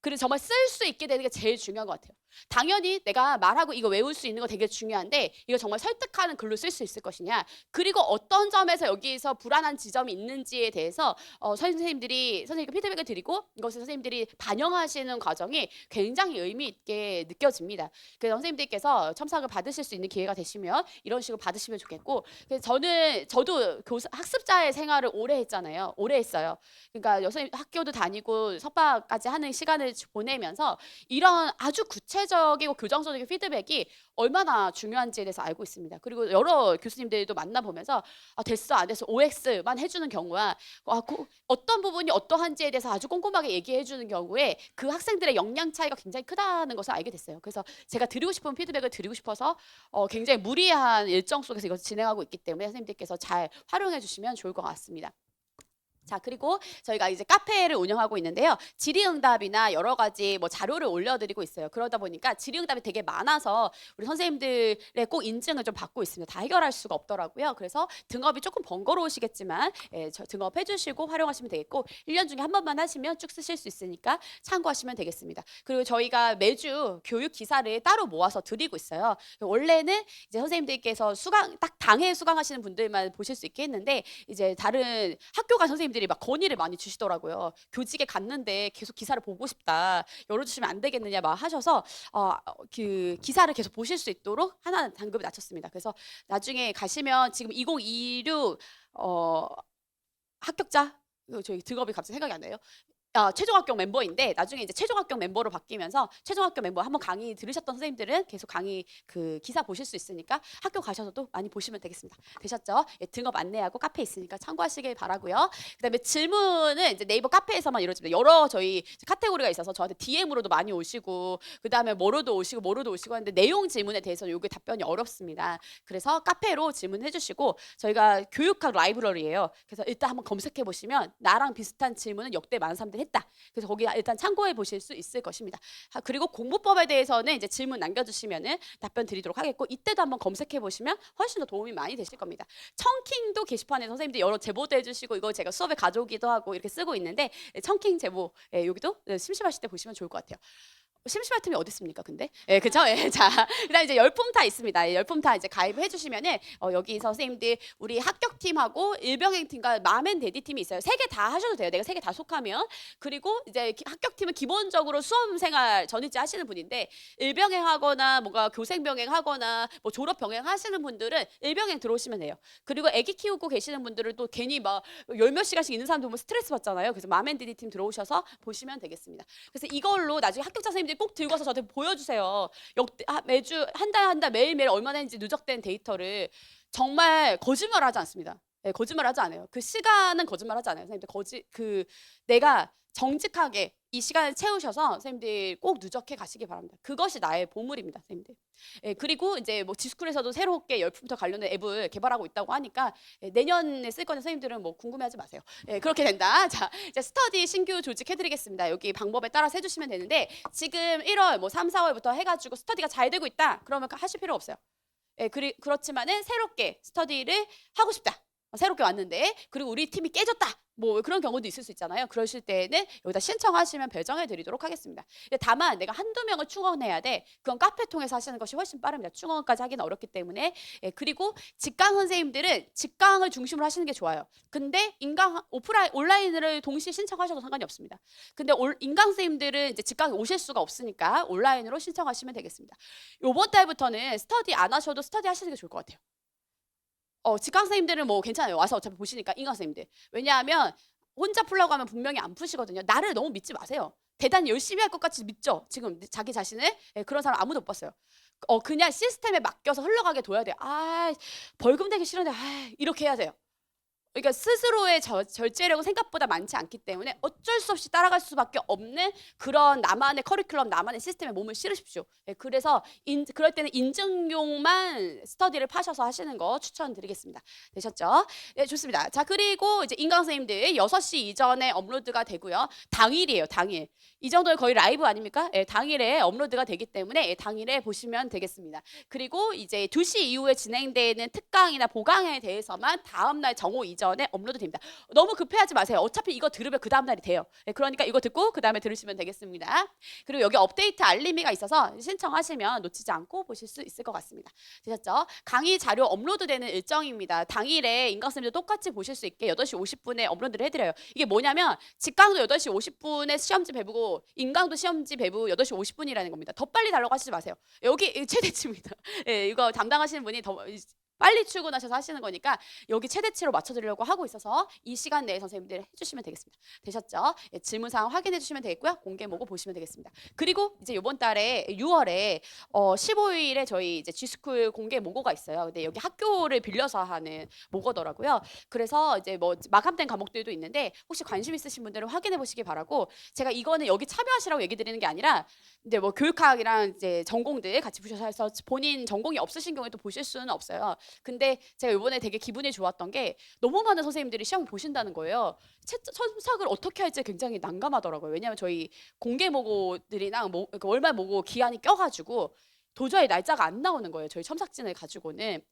그리고 정말 쓸 수 있게 되는 게 제일 중요한 것 같아요. 당연히 내가 말하고 이거 외울 수 있는 거 되게 중요한데 이거 정말 설득하는 글로 쓸 수 있을 것이냐, 그리고 어떤 점에서 여기서 불안한 지점이 있는지에 대해서 선생님께 피드백을 드리고 이것을 선생님들이 반영하시는 과정이 굉장히 의미 있게 느껴집니다. 그래서 선생님들께서 첨삭을 받으실 수 있는 기회가 되시면 이런 식으로 받으시면 좋겠고, 그래서 저도 학습자의 생활을 오래 했잖아요. 오래 했어요. 그러니까 선생님 학교도 다니고 석박까지 하는 시간을 보내면서 이런 아주 구체적이고 교정적인 피드백이 얼마나 중요한지에 대해서 알고 있습니다. 그리고 여러 교수님들도 만나보면서 됐어 안 됐어 OX만 해주는 경우와 어떤 부분이 어떠한지에 대해서 아주 꼼꼼하게 얘기해주는 경우에 그 학생들의 역량 차이가 굉장히 크다는 것을 알게 됐어요. 그래서 제가 드리고 싶은 피드백을 드리고 싶어서 굉장히 무리한 일정 속에서 이것을 진행하고 있기 때문에 선생님들께서 잘 활용해 주시면 좋을 것 같습니다. 자, 그리고 저희가 이제 카페를 운영하고 있는데요. 질의응답이나 여러 가지 뭐 자료를 올려드리고 있어요. 그러다 보니까 질의응답이 되게 많아서 우리 선생님들의 꼭 인증을 좀 받고 있습니다. 다 해결할 수가 없더라고요. 그래서 등업이 조금 번거로우시겠지만 등업해 주시고 활용하시면 되겠고 1년 중에 한 번만 하시면 쭉 쓰실 수 있으니까 참고하시면 되겠습니다. 그리고 저희가 매주 교육 기사를 따로 모아서 드리고 있어요. 원래는 이제 선생님들께서 딱 당해 수강하시는 분들만 보실 수 있게 했는데 이제 다른 학교가 선생님들이 막 건의를 많이 주시더라고요. 교직에 갔는데 계속 기사를 보고 싶다. 열어주시면 안 되겠느냐 막 하셔서 그 기사를 계속 보실 수 있도록 하나 단급을 낮췄습니다. 그래서 나중에 가시면 지금 2026 합격자 저희 등업이 갑자기 생각이 안 나요. 최종 합격 멤버인데 나중에 이제 최종 합격 멤버로 바뀌면서 최종 합격 멤버 한번 강의 들으셨던 선생님들은 계속 강의 그 기사 보실 수 있으니까 학교 가셔서도 많이 보시면 되겠습니다. 되셨죠? 예, 등업 안내하고 카페 있으니까 참고하시길 바라고요. 그다음에 질문은 이제 네이버 카페에서만 이루어집니다. 여러 저희 카테고리가 있어서 저한테 DM으로도 많이 오시고 그다음에 뭐로도 오시고 하는데 내용 질문에 대해서는 요게 답변이 어렵습니다. 그래서 카페로 질문해 주시고 저희가 교육학 라이브러리예요. 그래서 일단 한번 검색해 보시면 나랑 비슷한 질문은 역대 많은 사람들이 했다. 그래서 거기 일단 참고해 보실 수 있을 것입니다. 그리고 공부법에 대해서는 이제 질문 남겨주시면은 답변 드리도록 하겠고 이때도 한번 검색해 보시면 훨씬 더 도움이 많이 되실 겁니다. 청킹도 게시판에 선생님들이 여러 제보도 해주시고 이거 제가 수업에 가져오기도 하고 이렇게 쓰고 있는데 청킹 제보 여기도 심심하실 때 보시면 좋을 것 같아요. 심심할 틈이 어디 있습니까, 근데? 예, 그죠? 예, 자, 그다음 이제 열품타 있습니다. 열품타 이제 가입해 주시면은 여기 선생님들 우리 합격팀하고 일병행팀과 맘앤데디 팀이 있어요. 세 개 다 하셔도 돼요. 내가 세 개 다 속하면. 그리고 이제 합격팀은 기본적으로 수험생활 전일제 하시는 분인데 일병행하거나 뭔가 교생병행하거나 뭐 졸업병행 하시는 분들은 일병행 들어오시면 돼요. 그리고 아기 키우고 계시는 분들은 또 괜히 막 열 몇 시간씩 있는 사람들 보면 스트레스 받잖아요. 그래서 맘앤데디 팀 들어오셔서 보시면 되겠습니다. 그래서 이걸로 나중에 합격자 선생님들이 꼭 들고 와서 저한테 보여주세요. 매주 한 달 매일매일 얼마나 했는지 누적된 데이터를. 정말 거짓말하지 않습니다. 네, 거짓말하지 않아요. 그 시간은 거짓말하지 않아요. 선생님들 내가 정직하게 이 시간을 채우셔서 선생님들 꼭 누적해 가시기 바랍니다. 그것이 나의 보물입니다, 선생님들. 예, 그리고 이제 뭐 지스쿨에서도 새롭게 열품부터 관련된 앱을 개발하고 있다고 하니까 내년에 쓸 거는 선생님들은 뭐 궁금해하지 마세요. 예, 그렇게 된다. 자, 이제 스터디 신규 조직해드리겠습니다. 여기 방법에 따라서 해주시면 되는데 지금 1월 뭐 3, 4월부터 해가지고 스터디가 잘 되고 있다. 그러면 하실 필요 없어요. 예, 그렇지만은 새롭게 스터디를 하고 싶다. 새롭게 왔는데 그리고 우리 팀이 깨졌다. 뭐 그런 경우도 있을 수 있잖아요. 그러실 때는 여기다 신청하시면 배정해 드리도록 하겠습니다. 다만 내가 한두 명을 충원해야 돼. 그건 카페 통해서 하시는 것이 훨씬 빠릅니다. 충원까지 하기는 어렵기 때문에. 그리고 직강 선생님들은 직강을 중심으로 하시는 게 좋아요. 근데 온라인을 동시에 신청하셔도 상관이 없습니다. 근데 인강 선생님들은 이제 직강에 오실 수가 없으니까 온라인으로 신청하시면 되겠습니다. 요번 달부터는 스터디 안 하셔도 스터디 하시는 게 좋을 것 같아요. 직강 선생님들은 뭐 괜찮아요. 와서 어차피 보시니까 인강 선생님들. 왜냐하면 혼자 풀라고 하면 분명히 안 푸시거든요. 나를 너무 믿지 마세요. 대단히 열심히 할 것 같이 믿죠? 지금 자기 자신을. 예, 그런 사람 아무도 못 봤어요. 그냥 시스템에 맡겨서 흘러가게 둬야 돼요. 벌금 내기 싫은데 이렇게 해야 돼요. 그러니까 스스로의 절제력은 생각보다 많지 않기 때문에 어쩔 수 없이 따라갈 수밖에 없는 그런 나만의 커리큘럼, 나만의 시스템에 몸을 실으십시오. 예, 그래서 그럴 때는 인증용만 스터디를 파셔서 하시는 거 추천드리겠습니다. 되셨죠? 네, 좋습니다. 자, 그리고 이제 인강 선생님들 6시 이전에 업로드가 되고요. 당일이에요, 당일. 이 정도는 거의 라이브 아닙니까? 예, 당일에 업로드가 되기 때문에 예, 당일에 보시면 되겠습니다. 그리고 이제 2시 이후에 진행되는 특강이나 보강에 대해서만 다음날 정오 이전에 업로드됩니다. 너무 급해하지 마세요. 어차피 이거 들으면 그 다음날이 돼요. 예, 그러니까 이거 듣고 그 다음에 들으시면 되겠습니다. 그리고 여기 업데이트 알림이가 있어서 신청하시면 놓치지 않고 보실 수 있을 것 같습니다. 되셨죠? 강의 자료 업로드되는 일정입니다. 당일에 인강쌤도 똑같이 보실 수 있게 8시 50분에 업로드를 해드려요. 이게 뭐냐면 직강도 8시 50분에 시험지 배부고 인강도 시험지 배부 8시 50분이라는 겁니다. 더 빨리 달라고 하시지 마세요. 여기 최대치입니다. 예, 이거 담당하시는 분이 더 빨리 출근하셔서 하시는 거니까 여기 최대치로 맞춰드리려고 하고 있어서 이 시간 내에 선생님들 해주시면 되겠습니다. 되셨죠? 예, 질문사항 확인해 주시면 되겠고요. 공개 모고 보시면 되겠습니다. 그리고 이제 이번 달에 6월에 15일에 저희 이제 G스쿨 공개 모고가 있어요. 근데 여기 학교를 빌려서 하는 모고더라고요. 그래서 이제 뭐 마감된 과목들도 있는데 혹시 관심 있으신 분들은 확인해 보시기 바라고, 제가 이거는 여기 참여하시라고 얘기 드리는 게 아니라 이제 뭐 교육학이랑 이제 전공들 같이 보셔서 해서 본인 전공이 없으신 경우에 또 보실 수는 없어요. 근데 제가 이번에 되게 기분이 좋았던 게 너무 많은 선생님들이 시험 보신다는 거예요. 첨삭을 어떻게 할지 굉장히 난감하더라고요. 왜냐하면 저희 공개 모고들이랑 월말 모고 기한이 껴가지고 도저히 날짜가 안 나오는 거예요. 저희 첨삭진을 가지고는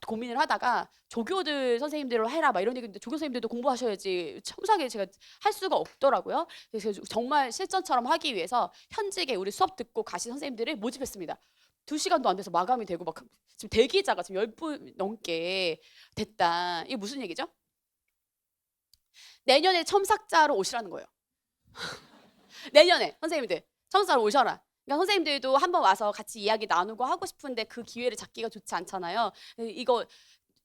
고민을 하다가 조교들 선생님들로 해라 막 이런 얘기인데 조교 선생님들도 공부하셔야지 첨삭을 제가 할 수가 없더라고요. 그래서 정말 실전처럼 하기 위해서 현직에 우리 수업 듣고 가신 선생님들을 모집했습니다. 2시간도 안 돼서 마감이 되고 막 지금 대기자가 지금 10분 넘게 됐다. 이게 무슨 얘기죠? 내년에 첨삭자로 오시라는 거예요. 내년에 선생님들 첨삭자로 오셔라. 그러니까 선생님들도 한번 와서 같이 이야기 나누고 하고 싶은데 그 기회를 잡기가 좋지 않잖아요. 이거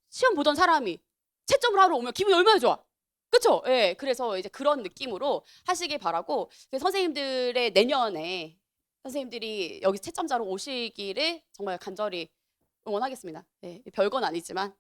시험 보던 사람이 채점을 하러 오면 기분이 얼마나 좋아. 그렇죠? 예. 그래서 이제 그런 느낌으로 하시길 바라고, 선생님들의 내년에 선생님들이 여기 채점자로 오시기를 정말 간절히 응원하겠습니다. 예, 별건 아니지만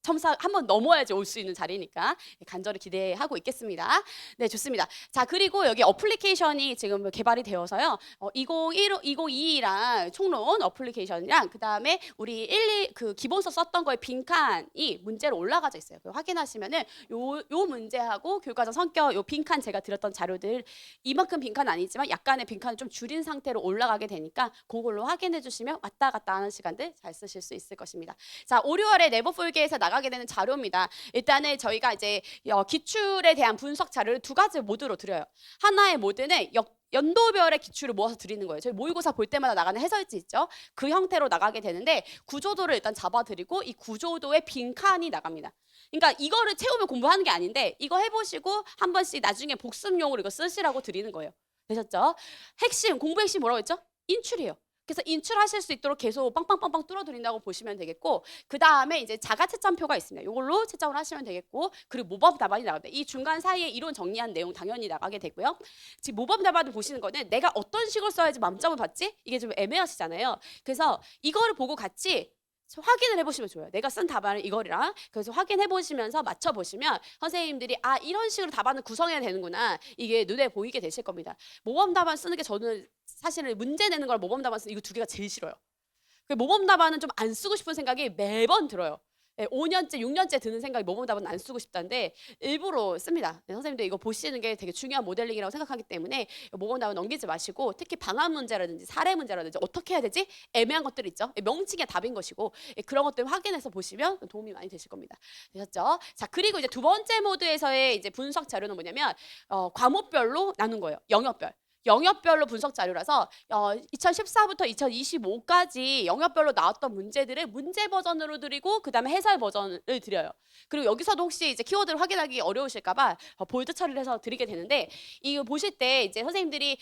첨삭 한번 넘어야지 올 수 있는 자리니까 간절히 기대하고 있겠습니다. 네, 좋습니다. 자, 그리고 여기 어플리케이션이 지금 개발이 되어서요. 2022랑 총론 어플리케이션이랑 그다음에 우리 그 기본서 썼던 거에 빈칸이 문제로 올라가져 있어요. 확인하시면은 요 문제하고 교육과정 성격 요 빈칸 제가 드렸던 자료들 이만큼 빈칸 아니지만 약간의 빈칸을 좀 줄인 상태로 올라가게 되니까 그걸로 확인해 주시면 왔다 갔다 하는 시간들 잘 쓰실 수 있을 것입니다. 자, 5, 6월에 네버폴게에서 나가게 되는 자료입니다. 일단은 저희가 이제 기출에 대한 분석 자료를 2가지 모드로 드려요. 하나의 모드는 연도별의 기출을 모아서 드리는 거예요. 저희 모의고사 볼 때마다 나가는 해설지 있죠? 그 형태로 나가게 되는데 구조도를 일단 잡아드리고 이 구조도에 빈칸이 나갑니다. 그러니까 이거를 채우면 공부하는 게 아닌데 이거 해보시고 한 번씩 나중에 복습용으로 이거 쓰시라고 드리는 거예요. 되셨죠? 공부 핵심 뭐라고 했죠? 인출이에요. 그래서 인출하실 수 있도록 계속 빵빵빵빵 뚫어드린다고 보시면 되겠고, 그 다음에 이제 자가 채점표가 있습니다. 이걸로 채점을 하시면 되겠고, 그리고 모범 답안이 나갑니다. 이 중간 사이에 이론 정리한 내용 당연히 나가게 되고요. 지금 모범 답안을 보시는 거는 내가 어떤 식으로 써야지 만점을 받지? 이게 좀 애매하시잖아요. 그래서 이거를 보고 같이 확인을 해보시면 좋아요. 내가 쓴 답안을 이거랑 그래서 확인해 보시면서 맞춰 보시면 선생님들이 이런 식으로 답안을 구성해야 되는구나, 이게 눈에 보이게 되실 겁니다. 모범 답안 쓰는 게 저는 사실은 문제 내는 걸 모범 답안 쓰는 이거 2개가 제일 싫어요. 모범 답안은 좀 안 쓰고 싶은 생각이 매번 들어요. 5년째, 6년째 드는 생각이 모범 답안 안 쓰고 싶다는데 일부러 씁니다. 선생님들 이거 보시는 게 되게 중요한 모델링이라고 생각하기 때문에 모범 답안 넘기지 마시고, 특히 방안 문제라든지 사례 문제라든지 어떻게 해야 되지? 애매한 것들 있죠. 명칭의 답인 것이고 그런 것들 확인해서 보시면 도움이 많이 되실 겁니다. 되셨죠? 자, 그리고 이제 2번째 모드에서의 이제 분석 자료는 뭐냐면 과목별로 나눈 거예요. 영역별로 분석 자료라서 2014부터 2025까지 영역별로 나왔던 문제들을 문제 버전으로 드리고 그 다음에 해설 버전을 드려요. 그리고 여기서도 혹시 이제 키워드를 확인하기 어려우실까봐 볼드 처리를 해서 드리게 되는데, 이거 보실 때 이제 선생님들이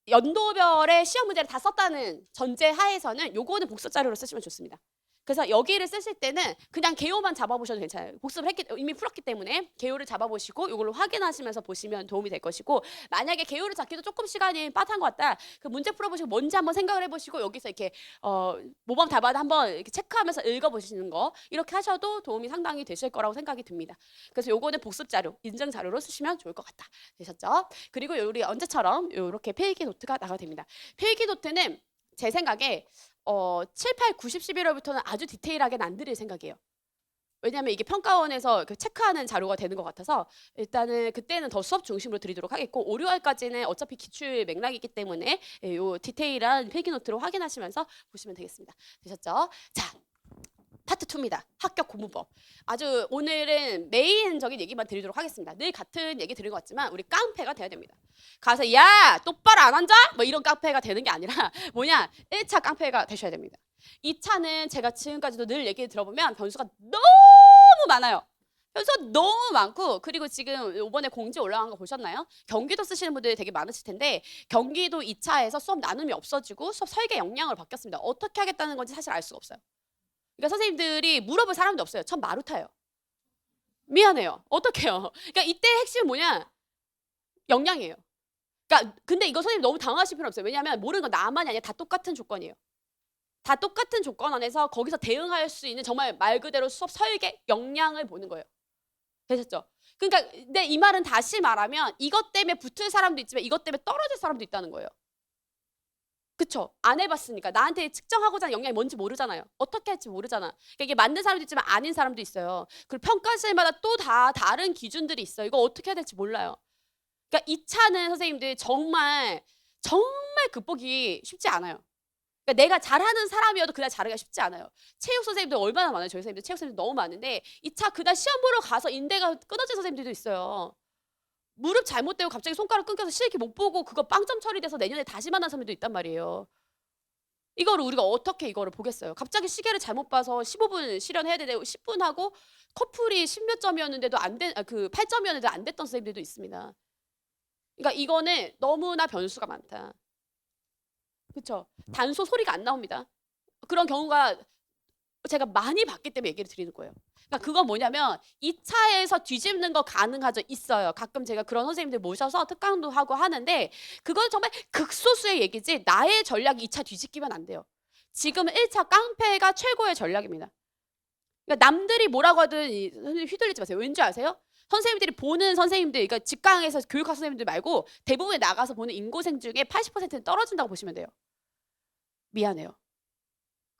연도별의 시험 문제를 다 썼다는 전제 하에서는 요거는 복습 자료로 쓰시면 좋습니다. 그래서 여기를 쓰실 때는 그냥 개요만 잡아보셔도 괜찮아요. 복습을 이미 풀었기 때문에 개요를 잡아보시고 이걸로 확인하시면서 보시면 도움이 될 것이고, 만약에 개요를 잡기도 조금 시간이 빠듯한 것 같다. 그 문제 풀어보시고 뭔지 한번 생각을 해보시고 여기서 이렇게 모범 답안 한번 이렇게 체크하면서 읽어보시는 거, 이렇게 하셔도 도움이 상당히 되실 거라고 생각이 듭니다. 그래서 요거는 복습 자료, 인증 자료로 쓰시면 좋을 것 같다. 되셨죠? 그리고 우리 언제처럼 이렇게 필기 노트가 나가야 됩니다. 필기 노트는 제 생각에 7, 8, 90, 11월부터는 아주 디테일하게는 안 드릴 생각이에요. 왜냐하면 이게 평가원에서 체크하는 자료가 되는 것 같아서 일단은 그때는 더 수업 중심으로 드리도록 하겠고, 5, 6월까지는 어차피 기출 맥락이기 때문에 요 디테일한 필기노트로 확인하시면서 보시면 되겠습니다. 되셨죠? 자, 파트 2입니다. 합격 고문법. 아주 오늘은 메인적인 얘기만 드리도록 하겠습니다. 늘 같은 얘기 드린 것 같지만 우리 깡패가 돼야 됩니다. 가서 야 똑바로 안 앉아? 뭐 이런 깡패가 되는 게 아니라 뭐냐, 1차 깡패가 되셔야 됩니다. 2차는 제가 지금까지도 늘 얘기 들어보면 변수가 너무 많아요. 변수가 너무 많고, 그리고 지금 이번에 공지 올라간 거 보셨나요? 경기도 쓰시는 분들이 되게 많으실 텐데 경기도 2차에서 수업 나눔이 없어지고 수업 설계 역량으로 바뀌었습니다. 어떻게 하겠다는 건지 사실 알 수가 없어요. 그러니까 선생님들이 물어볼 사람도 없어요. 전 마루타예요. 미안해요. 어떡해요. 그러니까 이때 핵심은 뭐냐? 역량이에요. 그러니까 근데 이거 선생님 너무 당황하실 필요 없어요. 왜냐하면 모르는 건 나만이 아니라 다 똑같은 조건이에요. 다 똑같은 조건 안에서 거기서 대응할 수 있는 정말 말 그대로 수업 설계 역량을 보는 거예요. 되셨죠? 그러니까 근데 이 말은 다시 말하면 이것 때문에 붙을 사람도 있지만 이것 때문에 떨어질 사람도 있다는 거예요. 그쵸? 안 해봤으니까. 나한테 측정하고자 하는 역량이 뭔지 모르잖아요. 어떻게 할지 모르잖아. 그러니까 이게 맞는 사람도 있지만 아닌 사람도 있어요. 그리고 평가실마다 또 다 다른 기준들이 있어요. 이거 어떻게 해야 될지 몰라요. 그러니까 2차는 선생님들 정말 극복이 쉽지 않아요. 그러니까 내가 잘하는 사람이어도 그날 잘하기가 쉽지 않아요. 체육 선생님들 얼마나 많아요. 저희 선생님들 체육 선생님들 너무 많은데 2차 그날 시험 보러 가서 인대가 끊어진 선생님들도 있어요. 무릎 잘못되고 갑자기 손가락 끊겨서 실기 못 보고 그거 빵점 처리돼서 내년에 다시 만난 사람들도 있단 말이에요. 이거를 우리가 어떻게 이거를 보겠어요? 갑자기 시계를 잘못 봐서 15분 실현해야 되고 10분 하고 커플이 10몇 점이었는데도 그 8점이었는데도 안 됐던 선생님들도 있습니다. 그러니까 이거는 너무나 변수가 많다. 그렇죠? 단소 소리가 안 나옵니다. 그런 경우가 제가 많이 봤기 때문에 얘기를 드리는 거예요. 그러니까 그건 뭐냐면 2차에서 뒤집는 거 가능하죠? 있어요. 가끔 제가 그런 선생님들 모셔서 특강도 하고 하는데 그건 정말 극소수의 얘기지 나의 전략이 2차 뒤집기면 안 돼요. 지금 1차 깡패가 최고의 전략입니다. 그러니까 남들이 뭐라고 하든 선생님 휘둘리지 마세요. 왠지 아세요? 선생님들이 보는 선생님들, 그러니까 직강에서 교육학 선생님들 말고 대부분에 나가서 보는 인고생 중에 80%는 떨어진다고 보시면 돼요. 미안해요.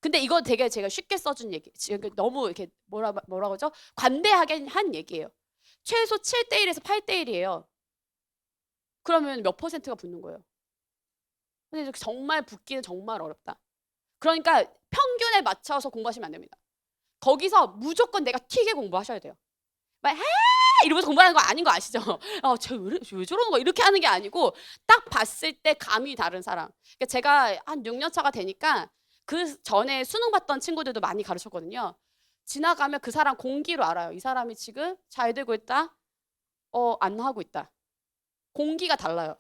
근데 이거 되게 제가 쉽게 써준 얘기, 지금 너무 이렇게 뭐라고 하죠? 관대하게 한 얘기예요. 최소 7대1에서 8대1이에요. 그러면 몇 퍼센트가 붙는 거예요? 근데 정말 붙기는 정말 어렵다. 그러니까 평균에 맞춰서 공부하시면 안 됩니다. 거기서 무조건 내가 튀게 공부하셔야 돼요. 막 이러면서 공부하는 거 아닌 거 아시죠? 쟤왜 저러는 거 이렇게 하는 게 아니고 딱 봤을 때 감이 다른 사람. 그러니까 제가 한 6년 차가 되니까 그 전에 수능 봤던 친구들도 많이 가르쳤거든요. 지나가면 그 사람 공기로 알아요. 이 사람이 지금 잘 되고 있다? 안 하고 있다. 공기가 달라요.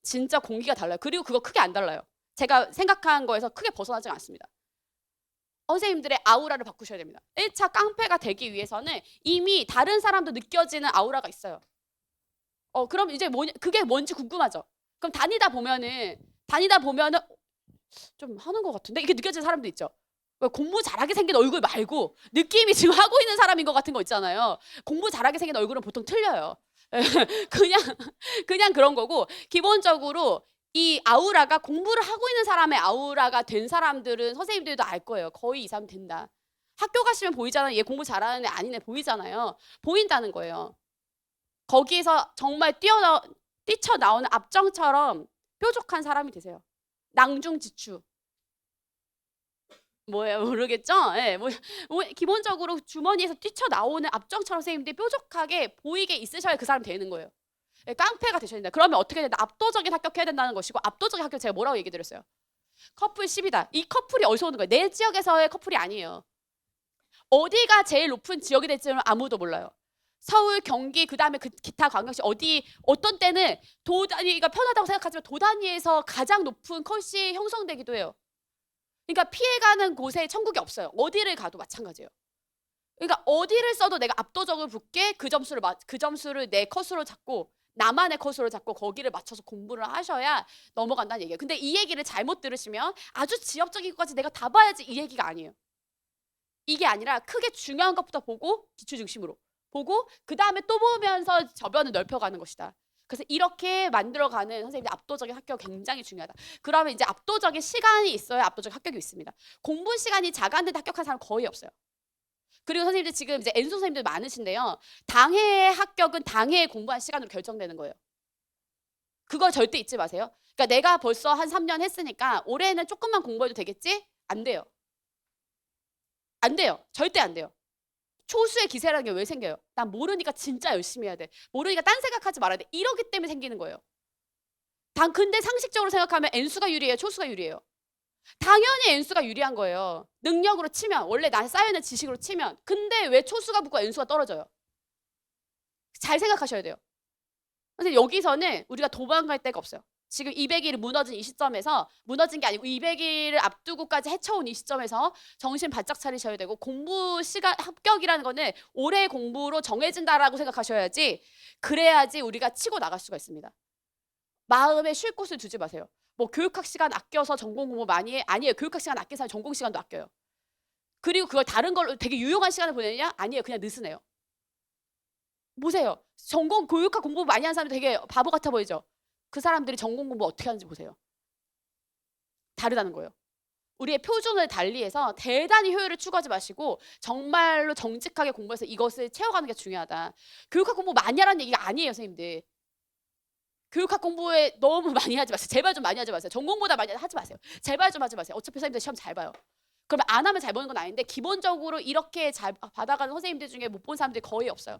진짜 공기가 달라요. 그리고 그거 크게 안 달라요. 제가 생각한 거에서 크게 벗어나지 않습니다. 선생님들의 아우라를 바꾸셔야 됩니다. 1차 깡패가 되기 위해서는 이미 다른 사람도 느껴지는 아우라가 있어요. 그럼 이제 그게 뭔지 궁금하죠? 그럼 다니다 보면은 좀 하는 것 같은데 이렇게 느껴지는 사람도 있죠. 공부 잘하게 생긴 얼굴 말고 느낌이 지금 하고 있는 사람인 것 같은 거 있잖아요. 공부 잘하게 생긴 얼굴은 보통 틀려요. 그냥 그런 거고, 기본적으로 이 아우라가 공부를 하고 있는 사람의 아우라가 된 사람들은 선생님들도 알 거예요. 거의 이 사람 된다. 학교 가시면 보이잖아요. 얘 공부 잘하는 애 아닌 애 보이잖아요. 보인다는 거예요. 거기에서 정말 뛰쳐나오는 압정처럼 뾰족한 사람이 되세요. 낭중지추. 뭐예요? 모르겠죠? 네, 기본적으로 주머니에서 뛰쳐나오는 압정처럼 선생님들이 뾰족하게 보이게 있으셔야 그 사람 되는 거예요. 깡패가 되셔야 된다. 그러면 어떻게 된다? 압도적인 합격해야 된다는 것이고, 압도적인 합격 제가 뭐라고 얘기 드렸어요? 커플 10이다. 이 커플이 어디서 오는 거예요? 내 지역에서의 커플이 아니에요. 어디가 제일 높은 지역이 될지는 아무도 몰라요. 서울, 경기, 그 다음에 기타 관광시 어떤 때는 도 단위가 편하다고 생각하지만 도 단위에서 가장 높은 컷이 형성되기도 해요. 그러니까 피해가는 곳에 천국이 없어요. 어디를 가도 마찬가지예요. 그러니까 어디를 써도 내가 압도적으로 붙게 그 점수를 내 컷으로 잡고 나만의 컷으로 잡고 거기를 맞춰서 공부를 하셔야 넘어간다는 얘기예요. 근데 이 얘기를 잘못 들으시면 아주 지엽적인 것까지 내가 다 봐야지 이 얘기가 아니에요. 이게 아니라 크게 중요한 것부터 보고 기출 중심으로 보고 그 다음에 또 보면서 저변을 넓혀가는 것이다. 그래서 이렇게 만들어가는 선생님들 압도적인 합격이 굉장히 중요하다. 그러면 이제 압도적인 시간이 있어야 압도적인 합격이 있습니다. 공부 시간이 작았는데 합격한 사람 거의 없어요. 그리고 선생님들 지금 이제 N수 선생님들 많으신데요. 당해의 합격은 당해의 공부한 시간으로 결정되는 거예요. 그걸 절대 잊지 마세요. 그러니까 내가 벌써 한 3년 했으니까 올해는 조금만 공부해도 되겠지? 안 돼요. 안 돼요. 절대 안 돼요. 초수의 기세라는 게 왜 생겨요? 난 모르니까 진짜 열심히 해야 돼. 모르니까 딴 생각하지 말아야 돼. 이러기 때문에 생기는 거예요. 근데 상식적으로 생각하면 N수가 유리해요? 초수가 유리해요? 당연히 N수가 유리한 거예요. 능력으로 치면, 원래 나 쌓여있는 지식으로 치면. 근데 왜 초수가 붙고 N수가 떨어져요? 잘 생각하셔야 돼요. 근데 여기서는 우리가 도망갈 데가 없어요. 지금 200일이 무너진 이 시점에서, 무너진 게 아니고 200일을 앞두고까지 헤쳐온 이 시점에서 정신 바짝 차리셔야 되고, 공부 시간 합격이라는 거는 올해 공부로 정해진다라고 생각하셔야지, 그래야지 우리가 치고 나갈 수가 있습니다. 마음에 쉴 곳을 두지 마세요. 뭐 교육학 시간 아껴서 전공 공부 많이 해? 아니에요. 교육학 시간 아낀 사람 전공 시간도 아껴요. 그리고 그걸 다른 걸로 되게 유용한 시간을 보내느냐? 아니에요. 그냥 느슨해요. 보세요. 전공 교육학 공부 많이 한 사람이 되게 바보 같아 보이죠? 그 사람들이 전공 공부 어떻게 하는지 보세요. 다르다는 거예요. 우리의 표준을 달리해서 대단히 효율을 추구하지 마시고 정말로 정직하게 공부해서 이것을 채워가는 게 중요하다. 교육학 공부 많이 하라는 얘기가 아니에요, 선생님들. 교육학 공부에 너무 많이 하지 마세요. 제발 좀 많이 하지 마세요. 전공보다 많이 하지 마세요. 제발 좀 하지 마세요. 어차피 선생님들 시험 잘 봐요. 그러면 안 하면 잘 보는 건 아닌데 기본적으로 이렇게 잘 받아가는 선생님들 중에 못 본 사람들이 거의 없어요.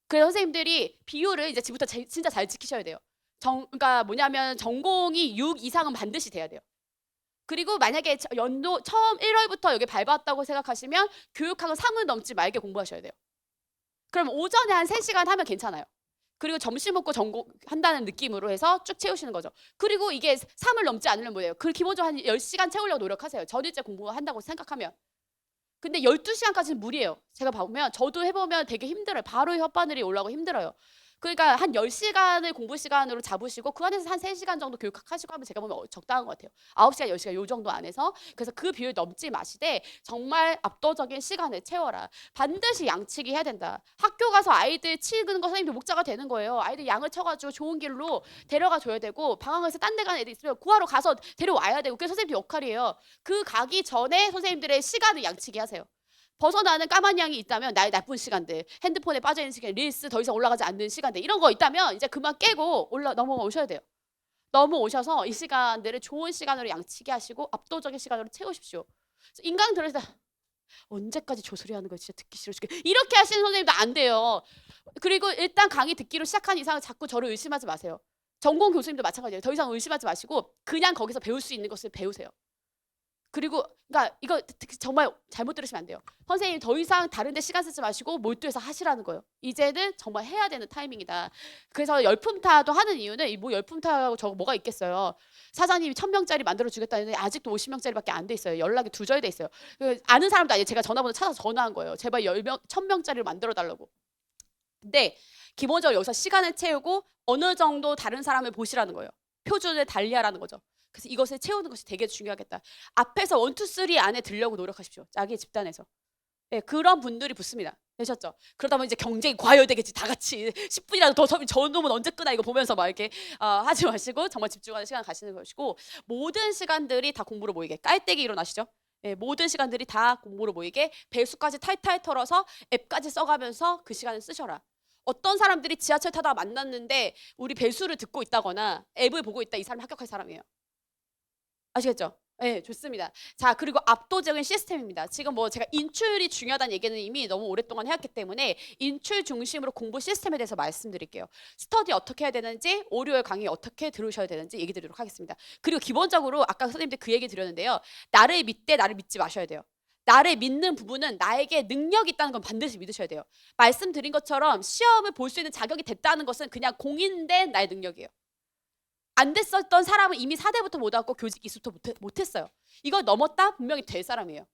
그래서 선생님들이 비율을 이제 지금부터 진짜 잘 지키셔야 돼요. 그러니까 뭐냐면 전공이 6 이상은 반드시 돼야 돼요. 그리고 만약에 연도 처음 1월부터 여기 밟았다고 생각하시면 교육학은 3을 넘지 말게 공부하셔야 돼요. 그럼 오전에 한 3시간 하면 괜찮아요. 그리고 점심 먹고 전공한다는 느낌으로 해서 쭉 채우시는 거죠. 그리고 이게 3을 넘지 않으면 뭐예요? 그 기본적으로 한 10시간 채우려고 노력하세요. 전일제 공부한다고 생각하면. 근데 12시간까지는 무리예요. 제가 보면 저도 해보면 되게 힘들어요. 바로 혓바늘이 올라오고 힘들어요. 그러니까 한 10시간을 공부 시간으로 잡으시고 그 안에서 한 3시간 정도 교육하시고 하면 제가 보면 적당한 것 같아요. 9시간, 10시간 요 정도 안에서. 그래서 그 비율 넘지 마시되 정말 압도적인 시간을 채워라. 반드시 양치기 해야 된다. 학교 가서 아이들 치는 거 선생님들 목자가 되는 거예요. 아이들 양을 쳐가지고 좋은 길로 데려가 줘야 되고 방황에서 딴 데 가는 애들 있으면 구하러 가서 데려와야 되고 그게 선생님들 역할이에요. 그 가기 전에 선생님들의 시간을 양치기 하세요. 벗어나는 까만 양이 있다면 나의 나쁜 시간들, 핸드폰에 빠져있는 시간, 릴스 더 이상 올라가지 않는 시간들 이런 거 있다면 이제 그만 깨고 넘어오셔야 돼요. 넘어오셔서 이 시간들을 좋은 시간으로 양치기 하시고 압도적인 시간으로 채우십시오. 인강 들으시다 언제까지 조소리하는 거 진짜 듣기 싫어 죽겠 이렇게 하시는 선생님도 안 돼요. 그리고 일단 강의 듣기로 시작한 이상 자꾸 저를 의심하지 마세요. 전공 교수님도 마찬가지예요. 더 이상 의심하지 마시고 그냥 거기서 배울 수 있는 것을 배우세요. 그리고 그러니까 이거 정말 잘못 들으시면 안 돼요. 선생님 더 이상 다른 데 시간 쓰지 마시고 몰두해서 하시라는 거예요. 이제는 정말 해야 되는 타이밍이다. 그래서 열품타도 하는 이유는 뭐 열품타하고 저거 뭐가 있겠어요. 사장님이 1000명짜리 만들어 주겠다는데 아직도 50명짜리밖에 안 돼 있어요. 연락이 두절돼 있어요. 아는 사람도 아니에요. 제가 전화번호 찾아서 전화한 거예요. 제발 1000명짜리를 만들어 달라고. 근데 기본적으로 여기서 시간을 채우고 어느 정도 다른 사람을 보시라는 거예요. 표준을 달리하라는 거죠. 그래서 이것을 채우는 것이 되게 중요하겠다. 앞에서 1, 2, 3 안에 들려고 노력하십시오. 자기 집단에서. 네, 그런 분들이 붙습니다. 되셨죠? 그러다 보면 이제 경쟁이 과열되겠지. 다 같이 10분이라도 더 서면 저 놈은 언제 끄나 이거 보면서 막 이렇게 하지 마시고 정말 집중하는 시간 가시는 것이고 모든 시간들이 다 공부로 모이게 깔때기 일어나시죠? 네, 모든 시간들이 다 공부로 모이게 배수까지 탈탈 털어서 앱까지 써가면서 그 시간을 쓰셔라. 어떤 사람들이 지하철 타다가 만났는데 우리 배수를 듣고 있다거나 앱을 보고 있다 이 사람이 합격할 사람이에요. 아시겠죠? 네, 좋습니다. 자, 그리고 압도적인 시스템입니다. 지금 뭐 제가 인출이 중요하다는 얘기는 이미 너무 오랫동안 해왔기 때문에 인출 중심으로 공부 시스템에 대해서 말씀드릴게요. 스터디 어떻게 해야 되는지, 오류의 강의 어떻게 들으셔야 되는지 얘기 드리도록 하겠습니다. 그리고 기본적으로 아까 선생님들 그 얘기 드렸는데요. 나를 믿되 나를 믿지 마셔야 돼요. 나를 믿는 부분은 나에게 능력이 있다는 건 반드시 믿으셔야 돼요. 말씀드린 것처럼 시험을 볼 수 있는 자격이 됐다는 것은 그냥 공인된 나의 능력이에요. 안 됐었던 사람은 이미 4대부터 못 왔고 교직 이수부터 못했어요. 이거 넘었다 분명히 될 사람이에요.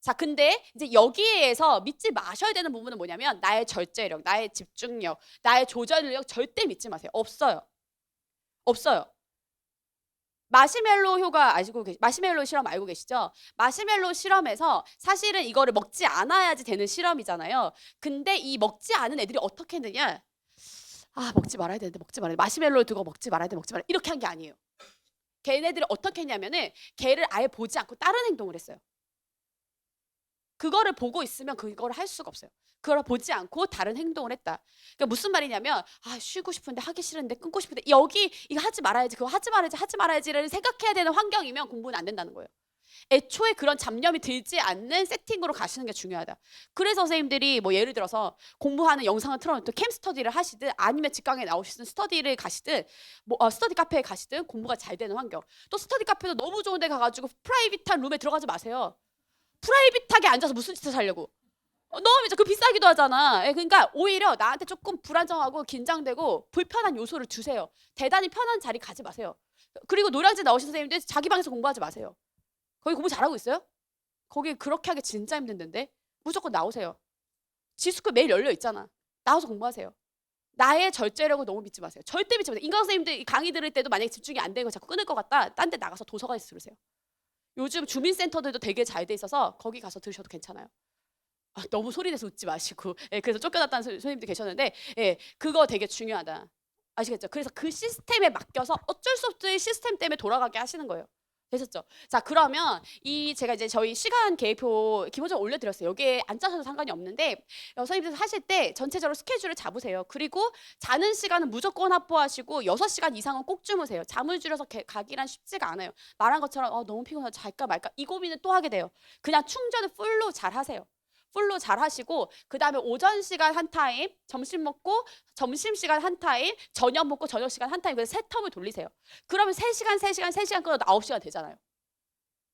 자, 근데 이제 여기에서 믿지 마셔야 되는 부분은 뭐냐면 나의 절제력, 나의 집중력, 나의 조절력 절대 믿지 마세요. 없어요. 없어요. 마시멜로 효과 마시멜로 실험 알고 계시죠? 마시멜로 실험에서 사실은 이거를 먹지 않아야지 되는 실험이잖아요. 근데 이 먹지 않은 애들이 어떻게 했느냐? 아, 먹지 말아야 되는데 먹지 말아야 돼. 마시멜로를 두고 먹지 말아야 돼. 먹지 말아야 돼. 이렇게 한 게 아니에요. 걔네들이 어떻게 했냐면은 걔를 아예 보지 않고 다른 행동을 했어요. 그거를 보고 있으면 그거를 할 수가 없어요. 그걸 보지 않고 다른 행동을 했다. 그러니까 무슨 말이냐면 아, 쉬고 싶은데 하기 싫은데 끊고 싶은데 여기 이거 하지 말아야지 그거 하지 말아야지를 생각해야 되는 환경이면 공부는 안 된다는 거예요. 애초에 그런 잡념이 들지 않는 세팅으로 가시는 게 중요하다. 그래서 선생님들이 뭐 예를 들어서 공부하는 영상을 틀어놓고 캠 스터디를 하시든 아니면 직강에 나오시든 스터디를 가시든 뭐 스터디 카페에 가시든 공부가 잘 되는 환경. 또 스터디 카페도 너무 좋은 데 가가지고 프라이빗한 룸에 들어가지 마세요. 프라이빗하게 앉아서 무슨 짓을 하려고. 너무 이제 그 비싸기도 하잖아. 그러니까 오히려 나한테 조금 불안정하고 긴장되고 불편한 요소를 주세요. 대단히 편한 자리 가지 마세요. 그리고 노량진 나오신 선생님들 자기 방에서 공부하지 마세요. 거기 공부 잘하고 있어요? 거기 그렇게 하기 진짜 힘든 데인데 무조건 나오세요. 지스쿨 매일 열려 있잖아. 나와서 공부하세요. 나의 절제력을 너무 믿지 마세요. 절대 믿지 마세요. 인강 선생님들 강의 들을 때도 만약에 집중이 안 되고 자꾸 끊을 것 같다. 딴 데 나가서 도서관에서 들으세요. 요즘 주민센터들도 되게 잘 돼 있어서 거기 가서 들으셔도 괜찮아요. 아, 너무 소리내서 웃지 마시고. 예, 그래서 쫓겨났다는 선생님도 계셨는데 예, 그거 되게 중요하다. 아시겠죠? 그래서 그 시스템에 맡겨서 어쩔 수 없이 시스템 때문에 돌아가게 하시는 거예요. 되셨죠? 자, 그러면 제가 이제 저희 시간 계획표 기본적으로 올려드렸어요. 여기에 안 짜셔도 상관이 없는데 선생님들 하실 때 전체적으로 스케줄을 잡으세요. 그리고 자는 시간은 무조건 확보하시고 6시간 이상은 꼭 주무세요. 잠을 줄여서 가기란 쉽지가 않아요. 말한 것처럼 너무 피곤해서 잘까 말까 이 고민은 또 하게 돼요. 그냥 충전을 풀로 잘 하세요. 풀로 잘 하시고 그 다음에 오전 시간 한 타임, 점심 먹고 점심 시간 한 타임, 저녁 먹고 저녁 시간 한 타임, 그래서 세 텀을 돌리세요. 그러면 3시간 끊어도 9시간 되잖아요.